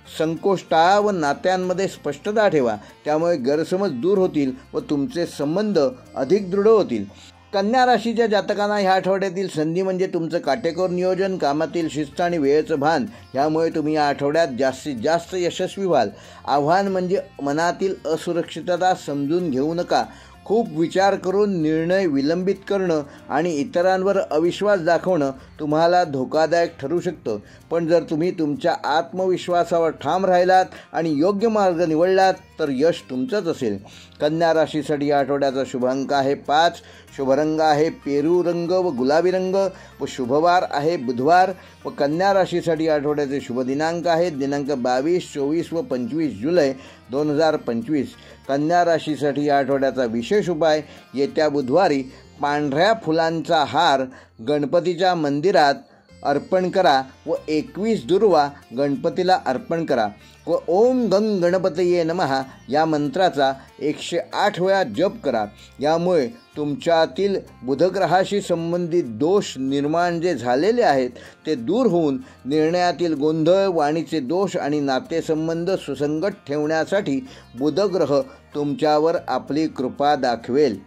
संकोच टाळा व नात्यांमध्ये स्पष्टता ठेवा. त्यामुळे गैरसमज दूर होतील व तुमचे संबंध अधिक दृढ होतील. कन्या राशीच्या जातकांना ह्या आठवड्यातील संधी म्हणजे तुमचं काटेकोर नियोजन, कामातील शिस्त आणि वेळेचं भान. यामुळे तुम्ही या आठवड्यात जास्तीत जास्त यशस्वी व्हाल. आव्हान म्हणजे मनातील असुरक्षितता समजून घेऊ नका. खूप विचार करून निर्णय विलंबित करणं आणि इतरांवर अविश्वास दाखवणं तुम्हाला धोकादायक ठरू शकतं. पण जर तुम्ही तुमच्या आत्मविश्वासावर ठाम राहिलात आणि योग्य मार्ग निवडलात तर यश तुमचंच असेल. कन्या राशीसाठी या आठवड्याचा शुभ अंक आहे 5. शुभ रंग आहे पेरू रंग व गुलाबी रंग व शुभवार आहे बुधवार. व कन्या राशीसाठी आठवड्याचे शुभ दिनांक आहेत दिनांक 22, 24 व 25 जुलै 2025. कन्या राशीसाठी या आठवड्याचा विशेष उपाय: येत्या बुधवारी पांढऱ्या फुलांचा हार गणपतीच्या मंदिरात अर्पण करा व 21 दुर्वा गणपतीला अर्पण करा व ओम गंग गणपतये नमः या मंत्राचा 108 वेळा जप करा. यामुळे तुमच्यातील बुधग्रहाशी संबंधित दोष निर्माण जे झालेले आहेत ते दूर होऊन निर्णयातील गोंधळ, वाणीचे दोष आणि नातेसंबंध सुसंगत ठेवण्यासाठी बुधग्रह तुमच्यावर आपली कृपा दाखवेल.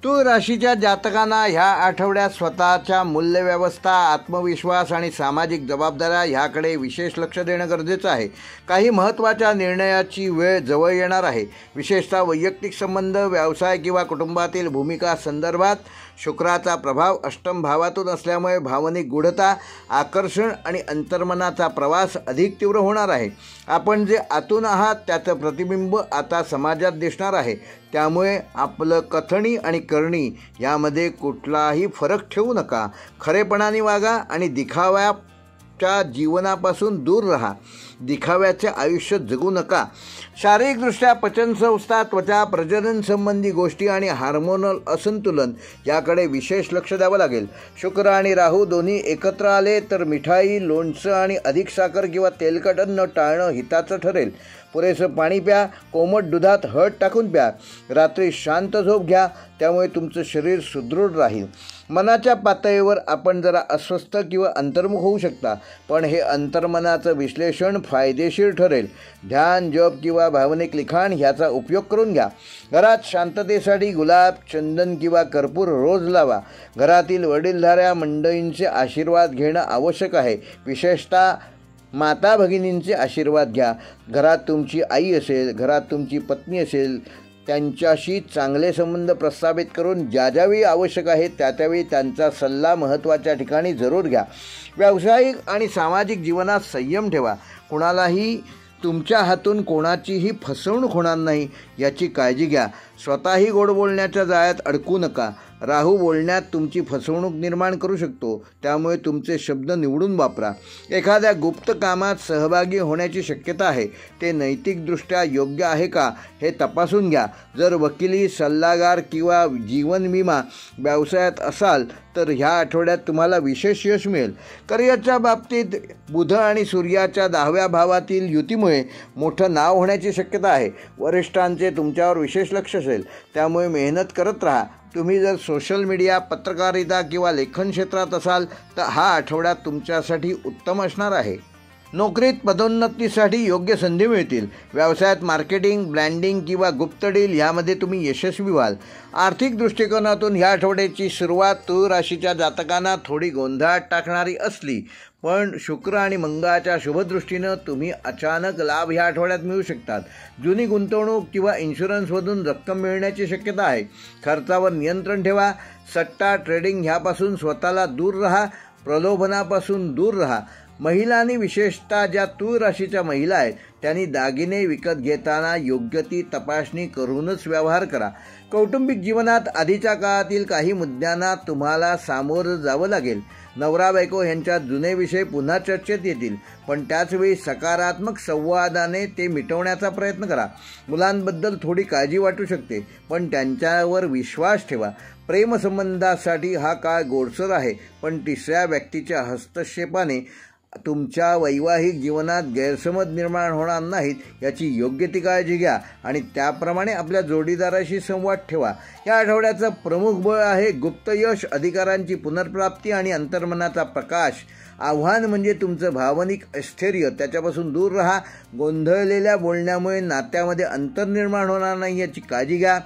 तुळ राशीच्या जातकांना ह्या आठवड्यात स्वतःच्या मूल्यव्यवस्था, आत्मविश्वास आणि सामाजिक जबाबदाऱ्या ह्याकडे विशेष लक्ष देणं गरजेचं आहे. काही महत्त्वाच्या निर्णयाची वेळ जवळ येणार आहे. विशेषतः वैयक्तिक संबंध, व्यवसाय किंवा कुटुंबातील भूमिका संदर्भात शुक्राचा प्रभाव अष्टम भावातून असल्यामुळे भावनिक गूढता, आकर्षण आणि अंतर्मनाचा प्रवास अधिक तीव्र होणार आहे. आपण जे आतून आहात त्याचं प्रतिबिंब आता समाजात दिसणार आहे. त्यामुळे आपलं कथनी आणि करणी यामध्ये कुठलाही फरक ठेवू नका. खरेपणाने वागा आणि दिखाव्याच्या जीवनापासून दूर राहा. दिखाव्याचे आयुष्य जगू नका. शारीरिकदृष्ट्या पचनसंस्था, त्वचा, प्रजनन संबंधी गोष्टी आणि हार्मोनल असंतुलन याकडे विशेष लक्ष द्यावं लागेल. शुक्र आणि राहू दोन्ही एकत्र आले तर मिठाई, लोणचं आणि अधिक साखर किंवा तेलकट अन्न टाळणं हिताचं ठरेल. पुरेसं पाणी प्या. कोमट दुधात हळद टाकून प्या. रात्री शांत झोप घ्या. त्यामुळे तुमचं शरीर सुदृढ राहील. मनाच्या पातळीवर आपण जरा अस्वस्थ किंवा अंतर्मुख होऊ शकता, पण हे अंतर्मनाचं विश्लेषण फायदेशीर ठरेल. ध्यान, जप किंवा भावनिक लिखाण ह्याचा उपयोग करून घ्या. घरात शांततेसाठी गुलाब, चंदन किंवा कर्पूर रोज लावा. घरातील वडीलधाऱ्या मंडळींचे आशीर्वाद घेणं आवश्यक आहे. विशेषतः माता भगिनींचे आशीर्वाद घ्या. घरात तुमची आई असेल, घरात तुमची पत्नी असेल, त्यांच्याशी चांगले संबंध प्रस्थापित करून ज्या ज्यावेळी आवश्यक आहे त्यावेळी त्यांचा सल्ला महत्त्वाच्या ठिकाणी जरूर घ्या. व्यावसायिक आणि सामाजिक जीवनात संयम ठेवा. कुणालाही तुमच्या हातून कोणाचीही फसवणूक होणार नाही याची काळजी घ्या. स्वतःही गोड बोलण्याच्या जाळ्यात अडकू नका. राहू बोलण्यात तुमची फसवणूक निर्माण करू शकतो. त्यामुळे तुमचे शब्द निवडून वापरा. एखाद्या गुप्त कामात सहभागी होण्याची शक्यता आहे. ते नैतिकदृष्ट्या योग्य आहे का हे तपासून घ्या. जर वकिली, सल्लागार किंवा जीवन विमा व्यवसायात असाल तर ह्या आठवड्यात तुम्हाला विशेष यश मिळेल. करिअरच्या बाबतीत बुध आणि सूर्याच्या 10व्या भावातील युतीमुळे मोठं नाव होण्याची शक्यता आहे. वरिष्ठांचे तुमच्यावर विशेष लक्ष असेल. त्यामुळे मेहनत करत राहा. तुम्ही जर सोशल मीडिया, पत्रकारिता किंवा लेखन क्षेत्रात असाल तर हा आठवड्यात तुमच्यासाठी उत्तम असणार आहे. नोकरीत पदोन्नतीसाठी योग्य संधी मिळतील. व्यवसायात मार्केटिंग, ब्रँडिंग किंवा गुप्त डील यामध्ये तुम्ही यशस्वी व्हाल. आर्थिक दृष्टिकोनातून ह्या आठवड्याची सुरुवात तुळ राशीच्या जातकांना थोडी गोंधळात टाकणारी असली पण शुक्र आणि मंगळाच्या शुभदृष्टीनं तुम्ही अचानक लाभ ह्या आठवड्यात मिळू शकतात. जुनी गुंतवणूक किंवा इन्शुरन्समधून रक्कम मिळण्याची शक्यता आहे. खर्चावर नियंत्रण ठेवा. सट्टा, ट्रेडिंग ह्यापासून स्वतःला दूर राहा. प्रलोभनापासून दूर राहा. महिलांनी, विशेषतः ज्या तुळ राशीच्या महिला आहेत त्यांनी दागिने विकत घेताना योग्य ती तपासणी करूनच व्यवहार करा. कौटुंबिक जीवनात आधीच्या काळातील काही मुद्द्यांना तुम्हाला सामोरं जावं लागेल. नवरा बायको यांच्यात जुने विषय पुन्हा चर्चेत येतील, पण त्याचवेळी सकारात्मक संवादाने ते मिटवण्याचा प्रयत्न करा. मुलांबद्दल थोडी काळजी वाटू शकते, पण त्यांच्यावर विश्वास ठेवा. प्रेमसंबंधासाठी हा काळ गोडसर आहे, पण तिसऱ्या व्यक्तीच्या हस्तक्षेपाने तुमच्या वैवाहिक जीवनात गैरसमज निर्माण होणार नाहीत याची योग्य ती काळजी घ्या आणि त्याप्रमाणे आपल्या जोडीदाराशी संवाद ठेवा. या आठवड्याचं प्रमुख बळ आहे गुप्त यश, अधिकारांची पुनर्प्राप्ती आणि अंतर्मनाचा प्रकाश. आव्हान म्हणजे तुमचं भावनिक स्थैर्य, त्याच्यापासून दूर राहा. गोंधळलेल्या बोलण्यामुळे नात्यामध्ये अंतर निर्माण होणार नाही याची काळजी घ्या.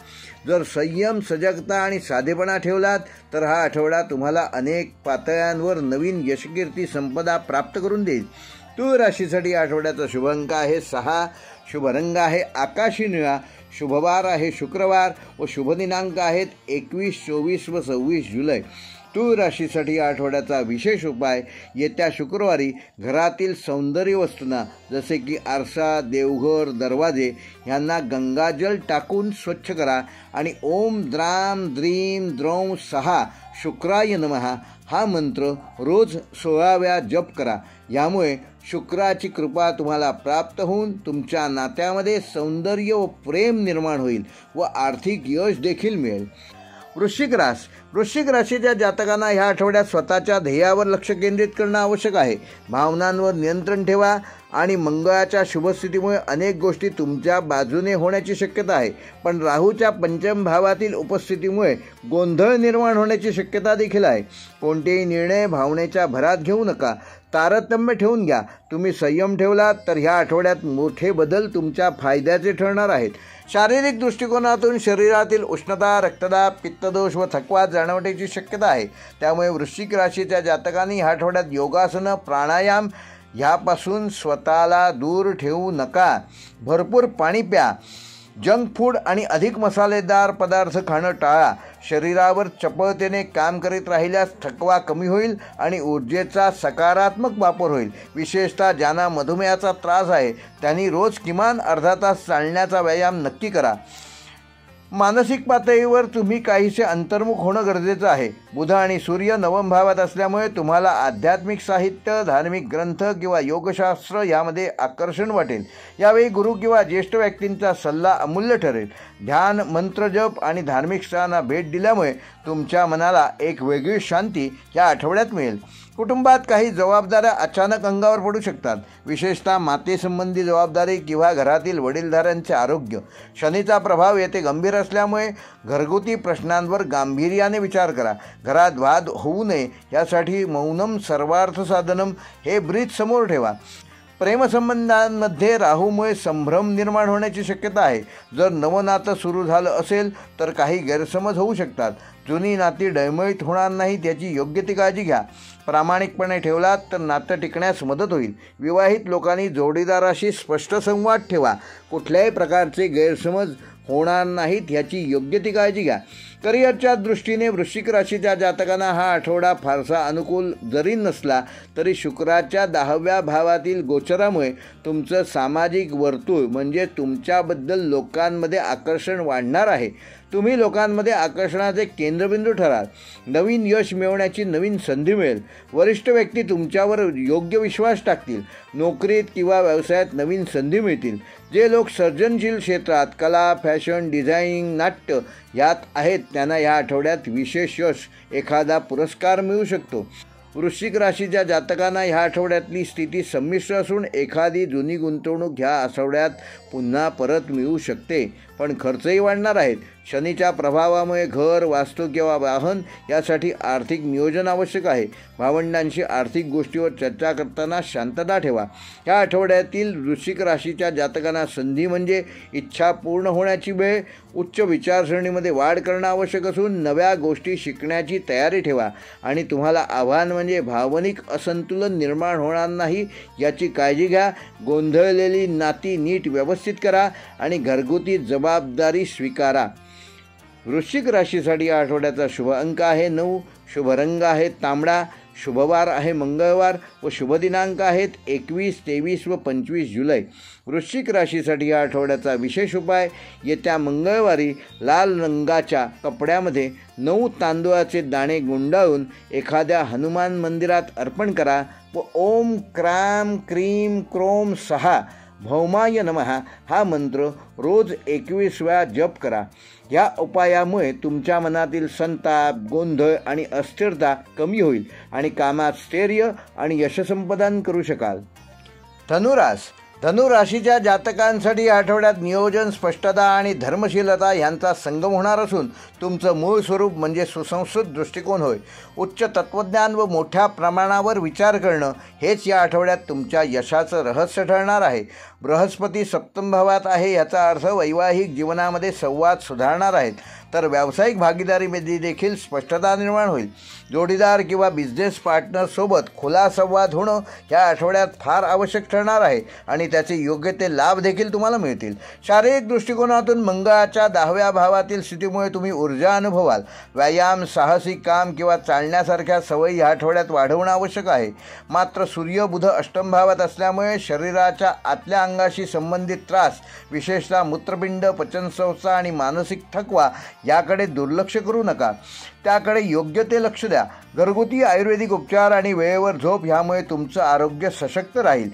जर संयम, सजगता आणि साधेपणा ठेवलात तर हा आठवडा तुम्हाला अनेक पातळ्यांवर नवीन यशकीर्ती संपदा प्राप्त करून देईल. तूळ राशीसाठी आठवड्याचा शुभ अंक आहे 6, शुभ रंग आहे आकाशी निळा, शुभवार आहे शुक्रवार व शुभ दिनांक आहेत 21, 24 व 26 जुलै. तूळ राशीसाठी आठवड्याचा विशेष उपाय: येत्या शुक्रवारी घरातील सौंदर्य वस्तूंना जसे की आरसा, देवघर, दरवाजे यांना गंगाजल टाकून स्वच्छ करा आणि ओम द्राम द्रीम द्रौं 6 शुक्राय नमः हा मंत्र रोज 16 वेळा जप करा. यामुळे शुक्राची कृपा तुम्हाला प्राप्त होऊन तुमच्या नात्यामध्ये सौंदर्य व प्रेम निर्माण होईल व आर्थिक यश देखील मिळेल. वृश्चिक राशीच्या जातकांना ह्या आठवड्यात स्वतःच्या ध्येयावर लक्ष केंद्रित करणं आवश्यक आहे. भावनांवर नियंत्रण ठेवा आणि मंगळाच्या शुभस्थितीमुळे अनेक गोष्टी तुमच्या बाजूने होण्याची शक्यता आहे. पण राहूच्या पंचम भावातील उपस्थितीमुळे गोंधळ निर्माण होण्याची शक्यता देखील आहे. कोणतेही निर्णय भावनेच्या भरात घेऊ नका, तारतम्य ठेवून घ्या. तुम्ही संयम ठेवलात तर ह्या आठवड्यात मोठे बदल तुमच्या फायद्याचे ठरणार आहेत. शारीरिक दृष्टिकोनातून शरीरातील उष्णता, रक्तदाब, पित्तदोष व थकवा जाणवण्याची शक्यता आहे. त्यामुळे वृश्चिक राशीच्या जातकांनी ह्या आठवड्यात योगासनं, प्राणायाम ह्यापासून स्वतःला दूर ठेवू नका. भरपूर पाणी प्या. जंक फूड आणि अधिक मसालेदार पदार्थ खाणं टाळा. शरीरावर चपळतेने काम करीत राहिल्यास थकवा कमी होईल आणि ऊर्जेचा सकारात्मक वापर होईल. विशेषतः ज्यांना मधुमेहाचा त्रास आहे त्यांनी रोज किमान अर्धा तास चालण्याचा व्यायाम नक्की करा. मानसिक पातळीवर तुम्ही काहीसे अंतर्मुख होणं गरजेचं आहे. बुध आणि सूर्य नवम भावात असल्यामुळे तुम्हाला आध्यात्मिक साहित्य, धार्मिक ग्रंथ किंवा योगशास्त्र यामध्ये आकर्षण वाटेल. यावेळी गुरु किंवा ज्येष्ठ व्यक्तींचा सल्ला अमूल्य ठरेल. ध्यान, मंत्रजप आणि धार्मिक स्थळांना भेट दिल्यामुळे तुमच्या मनाला एक वेगळी शांती या आठवड्यात मिळेल. कुटुंबात काही जबाबदाऱ्या अचानक अंगावर पडू शकतात, विशेषतः मातेसंबंधी जबाबदारी किंवा घरातील वडीलधाऱ्यांचे आरोग्य. शनीचा प्रभाव येथे गंभीर असल्यामुळे घरगुती प्रश्नांवर गांभीर्याने विचार करा. घरात वाद होऊ नये यासाठी मौनम सर्वार्थ साधनम हे ब्रीज समोर ठेवा. प्रेमसंबंधांमध्ये राहूमुळे संभ्रम निर्माण होण्याची शक्यता आहे. जर नवनातं सुरू झालं असेल तर काही गैरसमज होऊ शकतात. जुनी नाती डळमळीत होणार नाहीत याची योग्य ती काळजी घ्या. प्रामाणिकपणे ठेवलात तर नातं टिकण्यास मदत होईल. विवाहित लोकांनी जोडीदाराशी स्पष्ट संवाद ठेवा. कुठल्याही प्रकारचे गैरसमज होणार नाहीत याची योग्य ती काळजी घ्या. करिअरच्या दृष्टीने वृश्चिक राशीच्या जातकांना हा आठवडा फारसा अनुकूल जरी नसला तरी शुक्राच्या 10व्या भावातील गोचरामुळे तुमचं सामाजिक वर्तुळ म्हणजे तुमच्याबद्दल लोकांमध्ये आकर्षण वाढणार आहे. तुम्ही लोकांमध्ये आकर्षणाचे केंद्रबिंदू ठराल. नवीन यश मिळवण्याची नवीन संधी मिळेल. वरिष्ठ व्यक्ती तुमच्यावर योग्य विश्वास टाकतील. नोकरीत किंवा व्यवसायात नवीन संधी मिळतील. जे लोक सर्जनशील क्षेत्रात कला, फॅशन, डिझायनिंग, नाट्य यात आहेत त्यांना या आठवड्यात विशेष यश, एखादा पुरस्कार मिळू शकतो. वृश्चिक राशीच्या जातकांना ह्या आठवड्यातली स्थिती संमिश्र असून एखादी जुनी गुंतवणूक ह्या आठवड्यात पुन्हा परत मिळू शकते, पण खर्चही वाढणार आहेत. शनीच्या प्रभावामुळे घर, वास्तू किंवा वाहन यासाठी आर्थिक नियोजन आवश्यक आहे. भावंडांशी आर्थिक गोष्टीवर चर्चा करताना शांतता ठेवा. या आठवड्यातील वृश्चिक राशीच्या जातकांना संधी म्हणजे इच्छा पूर्ण होण्याची वेळ. उच्च विचारसरणीमध्ये वाढ करणं आवश्यक असून नव्या गोष्टी शिकण्याची तयारी ठेवा आणि तुम्हाला आव्हान म्हणजे भावनिक असंतुलन निर्माण होणार नाही याची काळजी घ्या. गोंधळलेली नाती नीट व्यवस्थित करा आणि घरगुती जबाबदारी स्वीकारा. वृश्चिक राशीसाठी या आठवड्याचा शुभ अंक आहे 9, शुभ रंग आहे तांबडा, शुभवार आहे मंगळवार व शुभ दिनांक आहेत 21, 23 व 25 जुलै. वृश्चिक राशीसाठी या आठवड्याचा विशेष उपाय: येत्या मंगळवारी लाल रंगाच्या कपड्यामध्ये 9 तांदूळाचे दाणे गुंडाळून एखाद्या हनुमान मंदिरात अर्पण करा व ओम क्राम क्रीम क्रोम 6 भौमाय नमः हा मंत्र रोज 21 वेळा जप करा. या उपायामुळे तुमच्या मनातील संताप, गोंधळ आणि अस्थिरता कमी होईल आणि कामात स्थैर्य आणि यशसंपादन करू शकाल. धनुराशीच्या जातकांसाठी या आठवड्यात नियोजन, स्पष्टता आणि धर्मशीलता यांचा संगम होणार असून तुमचं मूळ स्वरूप म्हणजे सुसंस्कृत दृष्टिकोन होय. उच्च तत्त्वज्ञान व मोठ्या प्रमाणावर विचार करणं हेच या आठवड्यात तुमच्या यशाचं रहस्य ठरणार आहे. बृहस्पती सप्तम भावात आहे, याचा अर्थ वैवाहिक जीवनामध्ये संवाद सुधारणार आहेत, तर व्यावसायिक भागीदारीमध्ये देखील स्पष्टता निर्माण होईल. जोडीदार किंवा बिझनेस पार्टनरसोबत खुला संवाद होणं या आठवड्यात फार आवश्यक ठरणार आहे आणि त्याचे योग्य ते लाभ देखील तुम्हाला मिळतील. शारीरिक दृष्टिकोनातून मंगळाच्या 10व्या भावातील स्थितीमुळे तुम्ही ऊर्जा अनुभवाल. व्यायाम, साहसिक काम किंवा चालण्यासारख्या सवयी या आठवड्यात वाढवणं आवश्यक आहे. मात्र सूर्य बुध अष्टम भावात असल्यामुळे शरीराच्या आतल्या अंगाशी संबंधित त्रास, विशेषतः मूत्रपिंड, पचनसंस्था आणि मानसिक थकवा याकडे दुर्लक्ष करू नका. त्याकडे योग्य ते लक्ष द्या. घरगुती आयुर्वेदिक उपचार आणि वेळेवर झोप यामुळे तुमचं आरोग्य सशक्त राहील.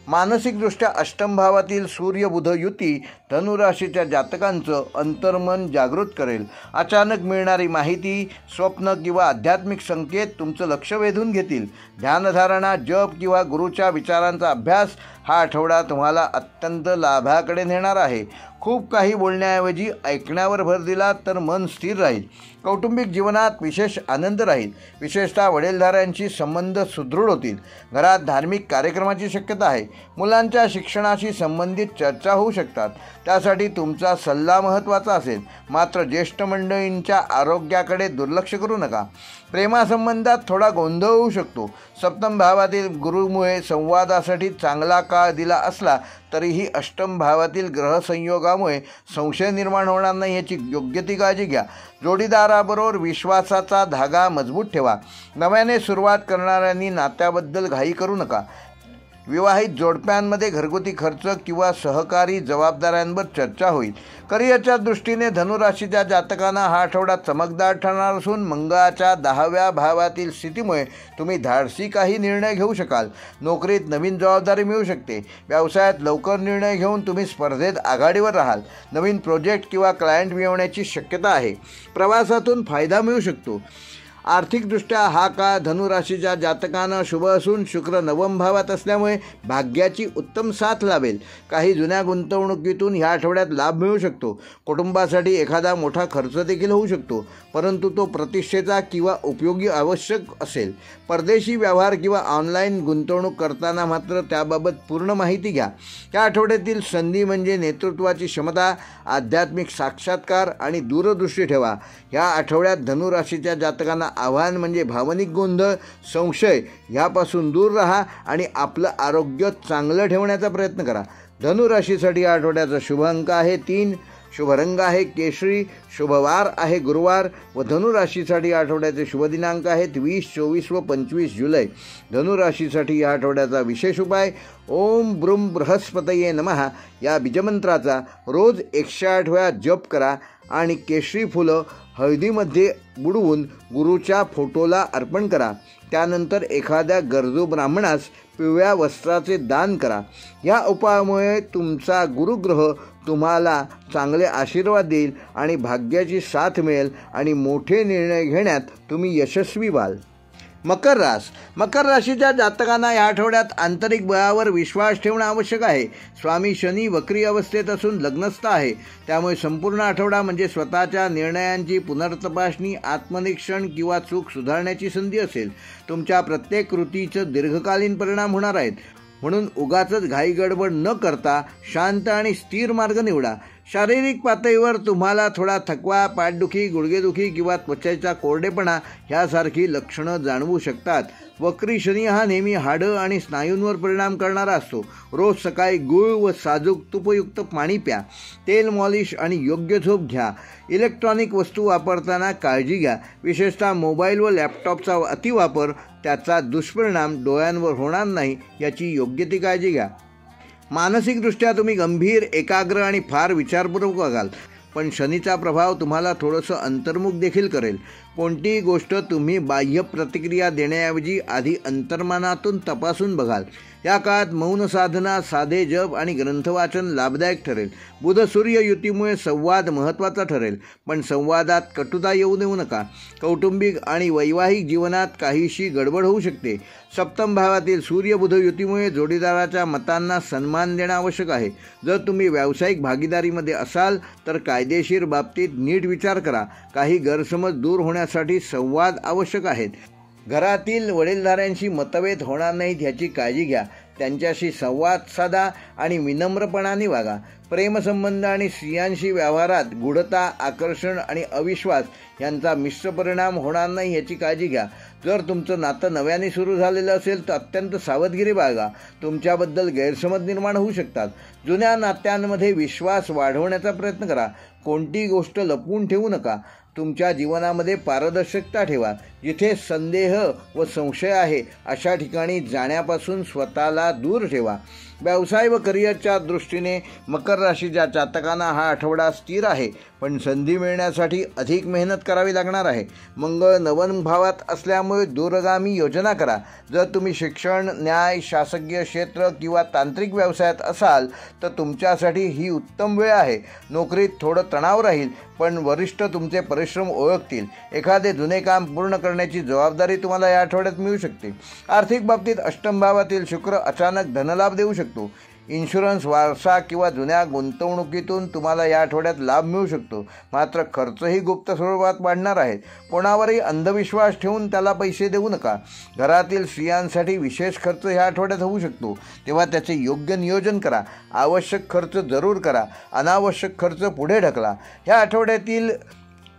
मानसिकदृष्ट्या अष्टम भावातील सूर्य बुध युती धनुराशीच्या जातकांचं अंतर्मन जागृत करेल. अचानक मिळणारी माहिती, स्वप्न किंवा आध्यात्मिक संकेत तुमचं लक्ष वेधून घेतील. ध्यानधारणा, जप किंवा गुरूच्या विचारांचा अभ्यास हा आठवडा तुम्हाला अत्यंत लाभाकडे नेणार आहे. खूप काही बोलण्याऐवजी ऐकण्यावर भर दिला तर मन स्थिर राहील. कौटुंबिक जीवनात विशेष आनंद राहील. विशेषतः वडीलधाऱ्यांशी संबंध सुदृढ होतील. घरात धार्मिक कार्यक्रमाची शक्यता आहे. मुलांच्या शिक्षणाशी संबंधित चर्चा होऊ शकतात. त्यासाठी तुमचा सल्ला महत्त्वाचा असेल. मात्र ज्येष्ठ मंडळींच्या आरोग्याकडे दुर्लक्ष करू नका. प्रेमासंबंधात थोडा गोंधळ होऊ शकतो. सप्तम भावातील गुरुमुळे संवादासाठी चांगला काळ दिला असला तरीही अष्टम भावातील ग्रहसंयोगामुळे संशय निर्माण होणार नाही याची योग्य ती काळजी घ्या. जोडीदाराबरोबर विश्वासाचा धागा मजबूत ठेवा. नव्याने सुरुवात करणाऱ्यांनी नात्याबद्दल घाई करू नका. विवाहित जोडप्यांमध्ये घरगुती खर्च किंवा सहकारी जबाबदाऱ्यांवर चर्चा होईल. करिअरच्या दृष्टीने धनुराशीच्या जातकांना हा आठवडा चमकदार ठरणार असून मंगळाच्या 10व्या भावातील स्थितीमुळे तुम्ही धाडसी काही निर्णय घेऊ शकाल. नोकरीत नवीन जबाबदारी मिळू शकते. व्यवसायात लवकर निर्णय घेऊन तुम्ही स्पर्धेत आघाडीवर राहाल. नवीन प्रोजेक्ट किंवा क्लायंट मिळवण्याची शक्यता आहे. प्रवासातून फायदा मिळू शकतो. आर्थिकदृष्ट्या हा काळ धनुराशीच्या जातकांना शुभ असून शुक्र नवम भावात असल्यामुळे भाग्याची उत्तम साथ लाभेल. काही जुन्या गुंतवणुकीतून ह्या आठवड्यात लाभ मिळू शकतो. कुटुंबासाठी एखादा मोठा खर्च देखील होऊ शकतो, परंतु तो प्रतिष्ठेचा किंवा उपयोगी आवश्यक असेल. परदेशी व्यवहार किंवा ऑनलाईन गुंतवणूक करताना मात्र त्याबाबत पूर्ण माहिती घ्या. या आठवड्यातील संधी म्हणजे नेतृत्वाची क्षमता, आध्यात्मिक साक्षात्कार आणि दूरदृष्टी ठेवा. या आठवड्यात धनुराशीच्या जातकांना आव्हान म्हणजे भावनिक गोंधळ, संशय यापासून दूर राहा आणि आपलं आरोग्य चांगलं ठेवण्याचा प्रयत्न करा. धनुराशीसाठी या आठवड्याचा शुभ अंक आहे 3, शुभ रंग आहे केशरी, शुभवार आहे गुरुवार व धनुराशीसाठी या आठवड्याचे शुभ दिनांक आहेत 20, 24 व 25 जुलै. धनुराशीसाठी या आठवड्याचा विशेष उपाय ओम ब्रूम बृहस्पतये नमः या बीजमंत्राचा रोज 108 वेळा जप करा आणि केशरी फुलं हळदीमध्ये बुडवून गुरुच्या फोटोला अर्पण करा. त्यानंतर एखाद्या गरजू ब्राह्मणास पिवळ्या वस्त्राचे दान करा. या उपायामुळे तुमचा गुरुग्रह तुम्हाला चांगले आशीर्वाद देईल आणि भाग्याची साथ मिळेल आणि मोठे निर्णय घेण्यात तुम्ही यशस्वी व्हाल. मकर राशीच्या जातकांना या आठवड्यात आंतरिक बळावर विश्वास ठेवणं आवश्यक आहे. स्वामी शनी वक्री अवस्थेत असून लग्नस्थ आहे. त्यामुळे संपूर्ण आठवडा म्हणजे स्वतःच्या निर्णयांची पुनर्तपासणी, आत्मनिरीक्षण किंवा चूक सुधारण्याची संधी असेल. तुमच्या प्रत्येक कृतीचं दीर्घकालीन परिणाम होणार आहेत. म्हणून उगाचच घाई गडबड न करता शांत आणि स्थिर मार्ग निवडा. शारीरिक पातळीवर तुम्हाला थोडा थकवा, पाठदुखी, गुडघेदुखी किंवा त्वचेचा कोरडेपणा ह्यासारखी लक्षणं जाणवू शकतात. वक्री शनी हा नेहमी हाडं आणि स्नायूंवर परिणाम करणारा असतो. रोज सकाळी गूळ व साजूक तुपयुक्त पाणी प्या. तेल मॉलिश आणि योग्य झोप घ्या. इलेक्ट्रॉनिक वस्तू वापरताना काळजी घ्या. विशेषतः मोबाईल व लॅपटॉपचा अतिवापर त्याचा दुष्परिणाम डोळ्यांवर होणार नाही याची योग्य ती काळजी घ्या. मानसिकदृष्ट्या तुम्ही गंभीर, एकाग्र आणि फार विचारपूर्वक वागाल. पण शनीचा प्रभाव तुम्हाला थोडंसं अंतर्मुख देखील करेल. कोणतीही गोष्ट तुम्ही बाह्य प्रतिक्रिया देण्याऐवजी आधी अंतर्मनातून तपासून बघाल. या काळात मौन साधना, साधे जप आणि ग्रंथवाचन लाभदायक ठरेल. बुध सूर्य युतीमुळे संवाद महत्त्वाचा ठरेल, पण संवादात कटुता येऊ देऊ नका. कौटुंबिक आणि वैवाहिक जीवनात काहीशी गडबड होऊ शकते. सप्तम भावातील सूर्य बुध युतीमुळे जोडीदाराच्या मतांना सन्मान देणं आवश्यक आहे. जर तुम्ही व्यावसायिक भागीदारीमध्ये असाल तर कायदेशीर बाबतीत नीट विचार करा. काही गैरसमज दूर होण्यासाठी संवाद आवश्यक आहेत. घरातील वडीलधाऱ्यांशी मतभेद होणार नाहीत ह्याची काळजी घ्या. त्यांच्याशी संवाद साधा आणि विनम्रपणाने वागा. प्रेमसंबंध आणि स्त्रियांशी व्यवहारात गूढता, आकर्षण आणि अविश्वास यांचा मिश्र परिणाम होणार नाही याची काळजी घ्या. जर तुमचं नातं नव्याने सुरू झालेलं असेल तर अत्यंत सावधगिरी बाळगा. तुमच्याबद्दल गैरसमज निर्माण होऊ शकतात. जुन्या नात्यांमध्ये विश्वास वाढवण्याचा प्रयत्न करा. कोणतीही गोष्ट लपवून ठेवू नका. तुमच्या जीवनामध्ये पारदर्शकता ठेवा. जिथे संदेह व संशय आहे अशा ठिकाणी जाण्यापासून स्वतःला दूर ठेवा. व्यवसाय व करिअरच्या दृष्टीने मकर राशीच्या जातकांना हा आठवडा स्थिर आहे, पण संधी मिळण्यासाठी अधिक मेहनत करावी लागणार आहे. मंगळ नवम भावात असल्यामुळे दूरगामी योजना करा. जर तुम्ही शिक्षण, न्याय, शासकीय क्षेत्र किंवा तांत्रिक व्यवसायात असाल तर तुमच्यासाठी ही उत्तम वेळ आहे. नोकरीत थोडं तणाव राहील, पण वरिष्ठ तुमचे परिश्रम ओळखतील. एखादे जुने काम पूर्ण करण्याची जबाबदारी तुम्हाला या आठवड्यात मिळू शकते. आर्थिक बाबतीत अष्टम भावातील शुक्र अचानक धनलाभ देऊ शकतो. इन्शुरन्स, वारसा किंवा जुन्या गुंतवणुकीतून तुम्हाला या आठवड्यात लाभ मिळू शकतो. मात्र खर्चही गुप्त स्वरूपात वाढणार आहेत. कोणावरही अंधविश्वास ठेवून त्याला पैसे देऊ नका. घरातील स्त्रियांसाठी विशेष खर्च ह्या आठवड्यात होऊ शकतो, तेव्हा त्याचे योग्य नियोजन करा. आवश्यक खर्च जरूर करा, अनावश्यक खर्च पुढे ढकला. ह्या आठवड्यातील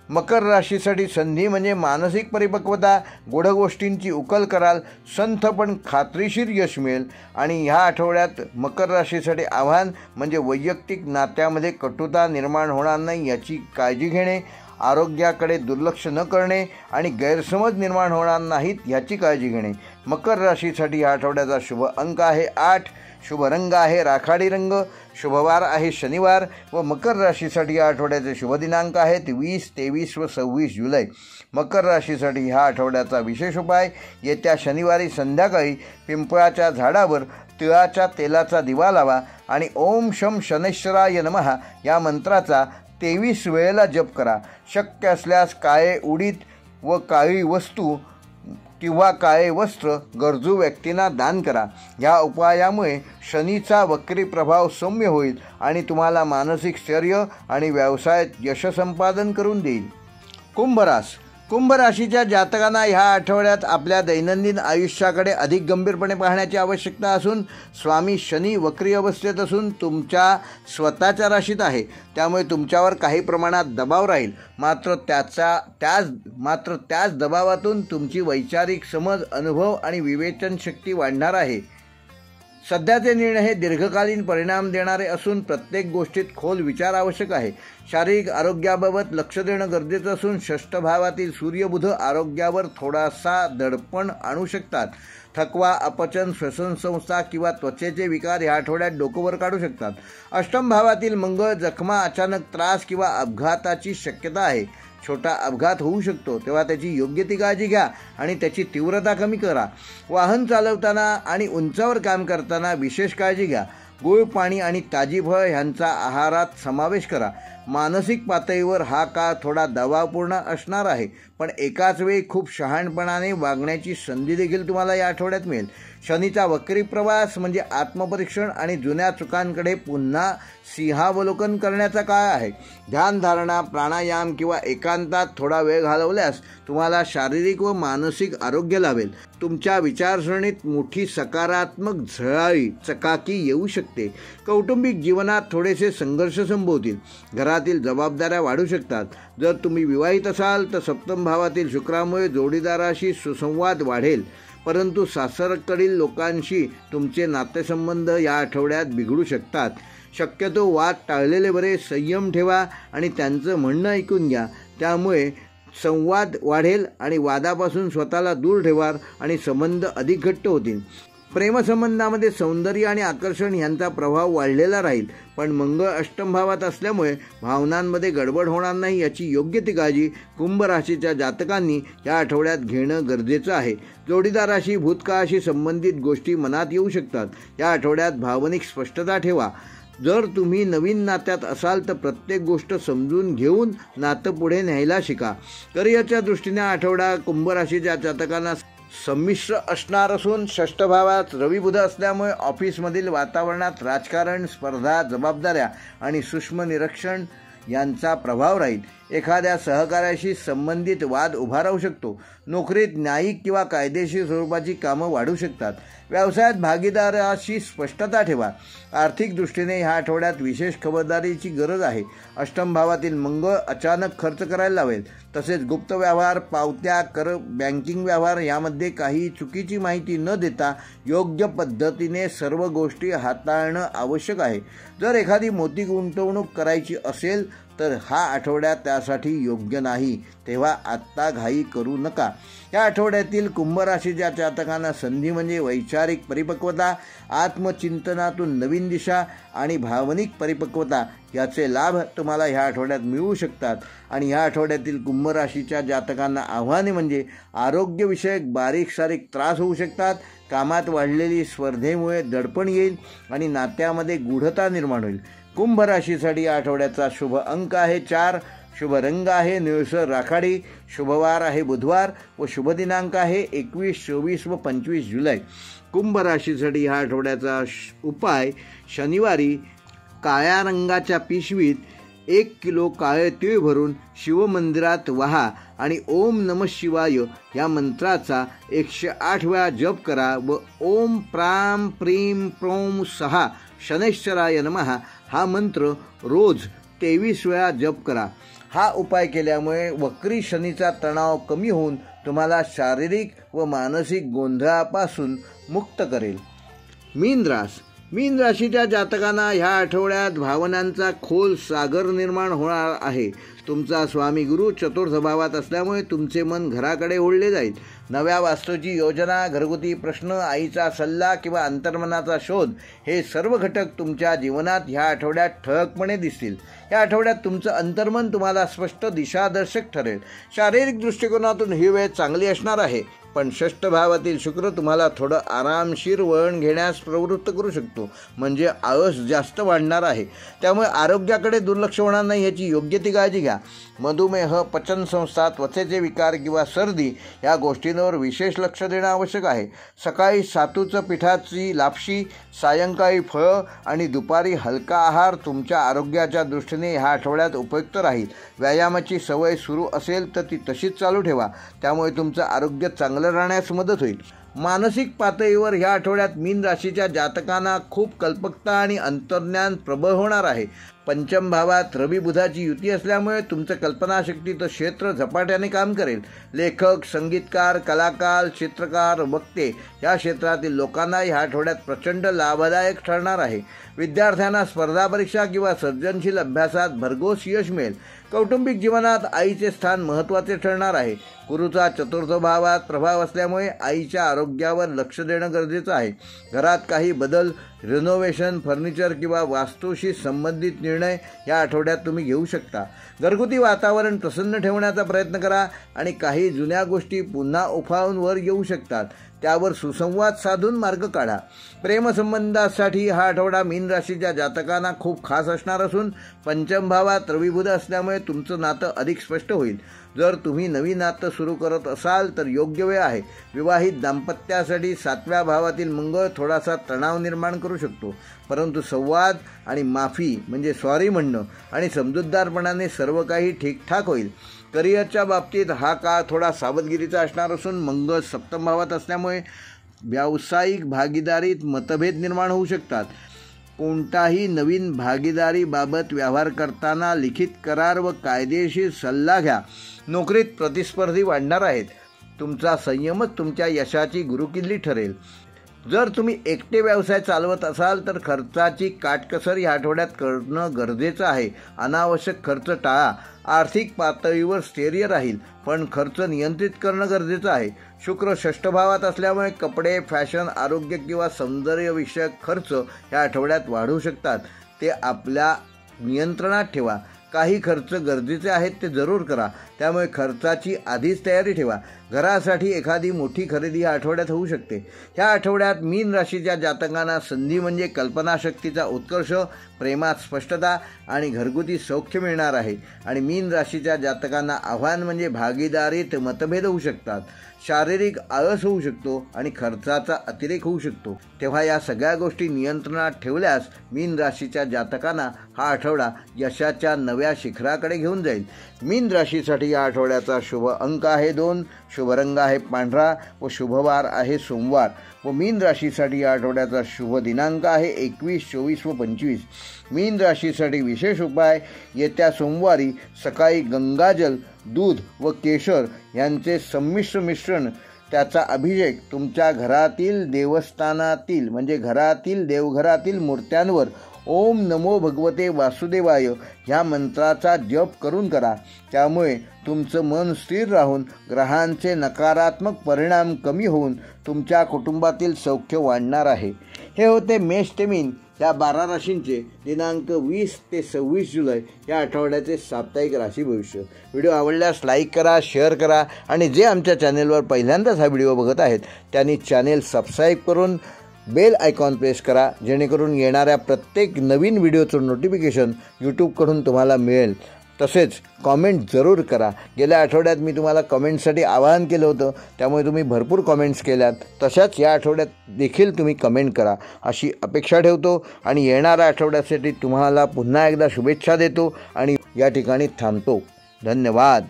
मकर राशीसाठी संधी म्हणजे मानसिक परिपक्वता. गूढ गोष्टींची उकल कराल, संथ पण खात्रीशीर यश मिळेल. आणि ह्या आठवड्यात मकर राशीसाठी आव्हान म्हणजे वैयक्तिक नात्यामध्ये कटुता निर्माण होणार नाही याची काळजी घेणे, आरोग्याकडे दुर्लक्ष न करणे आणि गैरसमज निर्माण होणार नाहीत याची काळजी घेणे. मकर राशीसाठी ह्या आठवड्याचा शुभ अंक आहे 8. शुभ रंग आहे राखाडी रंग. शुभवार आहे शनिवार. व मकर राशीसाठी या आठवड्याचे शुभ दिनांक आहेत 20, 23 व 26 जुलै. मकर राशीसाठी ह्या आठवड्याचा विशेष उपाय: येत्या शनिवारी संध्याकाळी पिंपळाच्या झाडावर तिळाच्या तेलाचा दिवा लावा आणि ओम शम शनैश्वराय नमः या मंत्राचा 23 वेळेला जप करा. शक्य असल्यास काळे उडीद व काळी वस्तू किंवा काळे वस्त्र गरजू व्यक्तींना दान करा. या उपायामुळे शनीचा वक्री प्रभाव सौम्य होईल आणि तुम्हाला मानसिक स्थैर्य आणि व्यवसायात यश संपादन करून देईल. कुंभ राशीच्या जातकांना ह्या आठवड्यात आपल्या दैनंदिन आयुष्याकडे अधिक गंभीरपणे पाहण्याची आवश्यकता असून त्यामुळे शनी वक्री अवस्थेत असून तुमच्या स्वतःच्या राशीत आहे. त्यामुळे तुमच्यावर काही प्रमाणात दबाव राहील. मात्र त्याच दबावातून तुमची वैचारिक समज, अनुभव आणि विवेचन शक्ती वाढणार आहे. सध्याचे निर्णय हे दीर्घकालीन परिणाम देणारे असून प्रत्येक गोष्टीत खोल विचार आवश्यक आहे. शारीरिक आरोग्याबाबत लक्ष देणं गरजेचं असून षष्ठ भावातील सूर्यबुध आरोग्यावर थोडासा दडपण आणू शकतात. थकवा, अपचन, श्वसनसंस्था किंवा त्वचेचे विकार या आठवड्यात डोकंवर काढू शकतात. अष्टम भावातील मंगळ जखमा, अचानक त्रास किंवा अपघाताची शक्यता आहे. छोटा अपघात होऊ शकतो, तेव्हा त्याची योग्य ती काळजी घ्या आणि त्याची तीव्रता कमी करा. वाहन चालवताना आणि उंचावर काम करताना विशेष काळजी घ्या. गूळ, पाणी आणि ताजी फळं ह्यांचा आहारात समावेश करा. मानसिक पातळीवर हा काळ थोडा दबावपूर्ण असणार आहे, पण एकाच वेळी खूप शहाणपणाने वागण्याची संधी देखील तुम्हाला या आठवड्यात मिळेल. शनीचा वक्री प्रवास म्हणजे आत्मपरीक्षण आणि जुन्या चुकांकडे पुन्हा सिंहावलोकन करण्याचा काळ आहे. ध्यानधारणा, प्राणायाम किंवा एकांतात थोडा वेळ घालवल्यास तुम्हाला शारीरिक व मानसिक आरोग्य लाभेल. तुमच्या विचारसरणीत मोठी सकारात्मक चकाकी येऊ शकते. कौटुंबिक जीवनात थोडेसे संघर्ष संभवतील. घरातील जबाबदाऱ्या वाढू शकतात. जर तुम्ही विवाहित असाल तर सप्तम भावातील शुक्रामुळे जोडीदाराशी सुसंवाद वाढेल, परंतु सासरकडील लोकांशी तुमचे नातेसंबंध या आठवड्यात बिघडू शकतात. शक्यतो वाद टाळलेले बरे. संयम ठेवा आणि त्यांचं म्हणणं ऐकून घ्या. त्यामुळे संवाद वाढेल आणि वादापासून स्वतःला दूर ठेवा आणि संबंध अधिक घट्ट होतील. प्रेमसंबंधामध्ये सौंदर्य आणि आकर्षण यांचा प्रभाव वाढलेला राहील, पण मंगळ अष्टम भावात असल्यामुळे भावनांमध्ये गडबड होणार नाही याची योग्य ती काळजी कुंभ राशीच्या जातकांनी या आठवड्यात घेणं गरजेचं आहे. जोडीदाराशी भूतकाळाशी संबंधित गोष्टी मनात येऊ शकतात. या आठवड्यात भावनिक स्पष्टता ठेवा. जर तुम्ही नवीन नात्यात असाल तर प्रत्येक गोष्ट समजून घेऊन नातं पुढे न्यायला शिका. करिअरच्या दृष्टीने आठवडा कुंभ राशीच्या जातकांना संमिश्र असणार असून षष्ठ भावात रवी बुध असल्यामुळे ऑफिसमधील वातावरणात राजकारण, स्पर्धा, जबाबदाऱ्या आणि सूक्ष्म निरीक्षण यांचा प्रभाव राहील. एखाद्या सहकार्याशी संबंधित वाद उभा राहू शकतो. नोकरीत न्यायिक किंवा कायदेशीर स्वरूपाची कामं वाढू शकतात. व्यवसायात भागीदाराशी स्पष्टता ठेवा. आर्थिक दृष्टीने ह्या आठवड्यात विशेष खबरदारीची गरज आहे. अष्टम भावातील मंगळ अचानक खर्च करायला लावेल. तसेच गुप्त व्यवहार, पावत्या, कर, बँकिंग व्यवहार यामध्ये काही चुकीची माहिती न देता योग्य पद्धतीने सर्व गोष्टी हाताळणं आवश्यक आहे. जर एखादी मोठी गुंतवणूक करायची असेल तर हा आठवड्यात त्यासाठी योग्य नाही, तेव्हा आत्ता घाई करू नका. या आठवड्यातील कुंभ राशीच्या जातकांना संधी म्हणजे वैचारिक परिपक्वता, आत्मचिंतनातून नवीन दिशा आणि भावनिक परिपक्वता याचे लाभ तुम्हाला ह्या आठवड्यात मिळू शकतात. आणि ह्या आठवड्यातील कुंभ राशीच्या जातकांना आव्हाने म्हणजे आरोग्यविषयक बारीक सारीक त्रास होऊ शकतात. कामात वाढलेली स्पर्धेमुळे दडपण येईल आणि नात्यामध्ये गूढता निर्माण होईल. कुंभ राशीसाठी या आठवड्याचा शुभ अंक आहे 4, शुभ रंग आहे निळसर राखाडी, शुभवार आहे बुधवार व शुभ दिनांक आहे 21, 24 व 25 जुलै. कुंभ राशीसाठी ह्या आठवड्याचा उपाय शनिवारी काळ्या रंगाच्या पिशवीत 1 किलो काळे तीळ भरून शिवमंदिरात वाहा आणि ओम नमः शिवाय या मंत्राचा 108 वेळा जप करा व ओम प्राम प्रीम प्रोम सहा शनैश्चराय नमः हा मंत्र रोज 23 वेळा जप करा. हा उपाय केल्यामुळे वक्री शनीचा तणाव कमी होऊन तुम्हाला शारीरिक व मानसिक गोंधळापासून मुक्त करेल. मीन राशीच्या जातकांना ह्या आठवड्यात भावनांचा खोल सागर निर्माण होणार आहे. तुमचा स्वामी गुरु चतुर्थ भावात असल्यामुळे तुमचे मन घराकडे ओढले जाईल. नव्या वास्तूची योजना, घरगुती प्रश्न, आईचा सल्ला किंवा अंतर्मनाचा शोध हे सर्व घटक तुमच्या जीवनात ह्या आठवड्यात ठळकपणे दिसतील. या आठवड्यात तुमचं अंतर्मन तुम्हाला स्पष्ट दिशादर्शक ठरेल. शारीरिक दृष्टिकोनातून ही वेळ चांगली असणार आहे, पण षष्ठ भावातील शुक्र तुम्हाला थोडं आरामशीर वळण घेण्यास प्रवृत्त करू शकतो, म्हणजे आळस जास्त वाढणार आहे. त्यामुळे आरोग्याकडे दुर्लक्ष होणार नाही याची योग्य ती काळजी घ्या. मधुमेह, पचनसंस्था, त्वचेचे विकार किंवा सर्दी या गोष्टींवर विशेष लक्ष देणं आवश्यक आहे. सकाळी सातूचं पिठाची लापशी, सायंकाळी फळं आणि दुपारी हलका आहार तुमच्या आरोग्याच्या दृष्टीने ह्या आठवड्यात उपयुक्त राहील. व्यायामाची सवय सुरू असेल तर ती तशीच चालू ठेवा, त्यामुळे तुमचं आरोग्य चांगलं राहण्यास मदत होईल. मानसिक पातळीवर ह्या आठवड्यात मीन राशीच्या जातकांना खूप कल्पकता आणि अंतर्ज्ञान प्रबळ होणार आहे. पंचम भावात रवी बुधाची युती असल्यामुळे तुमचं कल्पनाशक्तीचं क्षेत्र झपाट्याने काम करेल. लेखक, संगीतकार, कलाकार, चित्रकार, वक्ते या क्षेत्रातील लोकांना ह्या आठवड्यात प्रचंड लाभदायक ठरणार आहे. विद्यार्थ्यांना स्पर्धा परीक्षा किंवा सर्जनशील अभ्यासात भरघोस यश मिळेल. कौटुंबिक जीवनात आईचे स्थान महत्त्वाचे ठरणार आहे. गुरुचा चतुर्थ भावात प्रभाव असल्यामुळे आईच्या आरोग्यावर लक्ष देणं गरजेचं आहे. घरात काही बदल, रिनोव्हेशन, फर्निचर किंवा वास्तूशी संबंधित निर्णय या आठवड्यात तुम्ही घेऊ शकता. घरगुती वातावरण प्रसन्न ठेवण्याचा प्रयत्न करा आणि काही जुन्या गोष्टी पुन्हा उफाळून वर येऊ शकतात, त्यावर सुसंवाद साधून मार्ग काढा. प्रेमसंबंधासाठी हा आठवडा मीन राशीच्या जातकांना खूप खास असणार असून पंचम भावात रवी बुध असल्यामुळे तुमचं नातं अधिक स्पष्ट होईल. जर तुम्ही नवीन नातं सुरू करत असाल तर योग्य वेळ आहे. विवाहित दाम्पत्यासाठी 7व्या भावातील मंगळ थोडासा तणाव निर्माण करू शकतो, परंतु संवाद आणि माफी म्हणजे सॉरी म्हणणं आणि समजूतदारपणाने सर्व काही ठीकठाक होईल. करिअरच्या बाबतीत हा काळ थोडा सावधगिरीचा असणार असून मंगळ सप्तम भावात असल्यामुळे व्यावसायिक भागीदारीत मतभेद निर्माण होऊ शकतात. कोणताही नवीन भागीदारीबाबत व्यवहार करताना लिखित करार व कायदेशीर सल्ला घ्या. नोकरीत प्रतिस्पर्धी वाढणार आहेत. तुमचा संयमच तुमच्या यशाची गुरुकिल्ली ठरेल. जर तुम्ही एकटे व्यवसाय चालवत असाल तर खर्चाची काटकसर या आठवड्यात करणं गरजेचं आहे. अनावश्यक खर्च टाळा. आर्थिक पातळीवर स्थैर्य राहील, पण खर्च नियंत्रित करणं गरजेचं आहे. शुक्र षष्ठ भावात असल्यामुळे कपडे, फॅशन, आरोग्य किंवा सौंदर्यविषयक खर्च या आठवड्यात वाढू शकतात. ते आपल्या नियंत्रणात ठेवा. काही खर्च गरजेचे आहेत ते जरूर करा, त्यामुळे खर्चाची आधीच तयारी ठेवा. घरासाठी एखादी मोठी खरेदी या आठवड्यात होऊ शकते. ह्या आठवड्यात मीन राशीच्या जातकांना संधी म्हणजे कल्पनाशक्तीचा उत्कर्ष, प्रेमात स्पष्टता आणि घरगुती सौख्य मिळणार आहे. आणि मीन राशीच्या जातकांना आव्हान म्हणजे भागीदारीत मतभेद होऊ शकतात, शारीरिक आळस होऊ शकतो आणि खर्चाचा अतिरेक होऊ शकतो. तेव्हा या सगळ्या गोष्टी नियंत्रणात ठेवल्यास मीन राशीच्या जातकांना हा आठवडा यशाच्या नव्या शिखराकडे घेऊन जाईल. मीन राशीसाठी या आठवड्याचा शुभ अंक आहे 2, शुभ रंग आहे पांढरा व शुभवार आहे सोमवार. व मीन राशीसाठी या आठवड्याचा शुभ दिनांक आहे 21, 24 व 25. मीन राशीसाठी विशेष उपाय: येत्या सोमवारी सकाळी गंगाजल, दूध व केशर यांचे संमिश्र मिश्रण, त्याचा अभिषेक तुमच्या घरातील देवस्थानातील म्हणजे घरातील देवघरातील मूर्त्यांवर ओम नमो भगवते वासुदेवाय ह्या मंत्राचा जप करून करा. त्यामुळे तुमचं मन स्थिर राहून ग्रहांचे नकारात्मक परिणाम कमी होऊन तुमच्या कुटुंबातील सौख्य वाढणार आहे. हे होते मेष ते मीन या 12 राशींचे दिनांक 20 ते 26 जुलै या आठवड्याचे साप्ताहिक राशी भविष्य. व्हिडिओ आवडल्यास लाईक करा, शेअर करा आणि जे आमच्या चॅनेलवर पहिल्यांदाच हा व्हिडिओ बघत आहेत त्यांनी चॅनेल सबस्क्राईब करून बेल आयकॉन प्रेस करा, जेणेकरून येणाऱ्या प्रत्येक नवीन व्हिडिओचं नोटिफिकेशन यूट्यूबकडून तुम्हाला मिळेल. तसेच कॉमेंट जरूर करा. गेल्या आठवड्यात मी तुम्हाला कमेंटसाठी आवाहन केलं होतं, त्यामुळे तुम्ही भरपूर कमेंट्स केल्यात. तशाच या आठवड्यात देखील तुम्ही कमेंट करा अशी अपेक्षा ठेवतो आणि येणाऱ्या आठवड्यासाठी तुम्हाला पुन्हा एकदा शुभेच्छा देतो आणि या ठिकाणी थांबतो. धन्यवाद.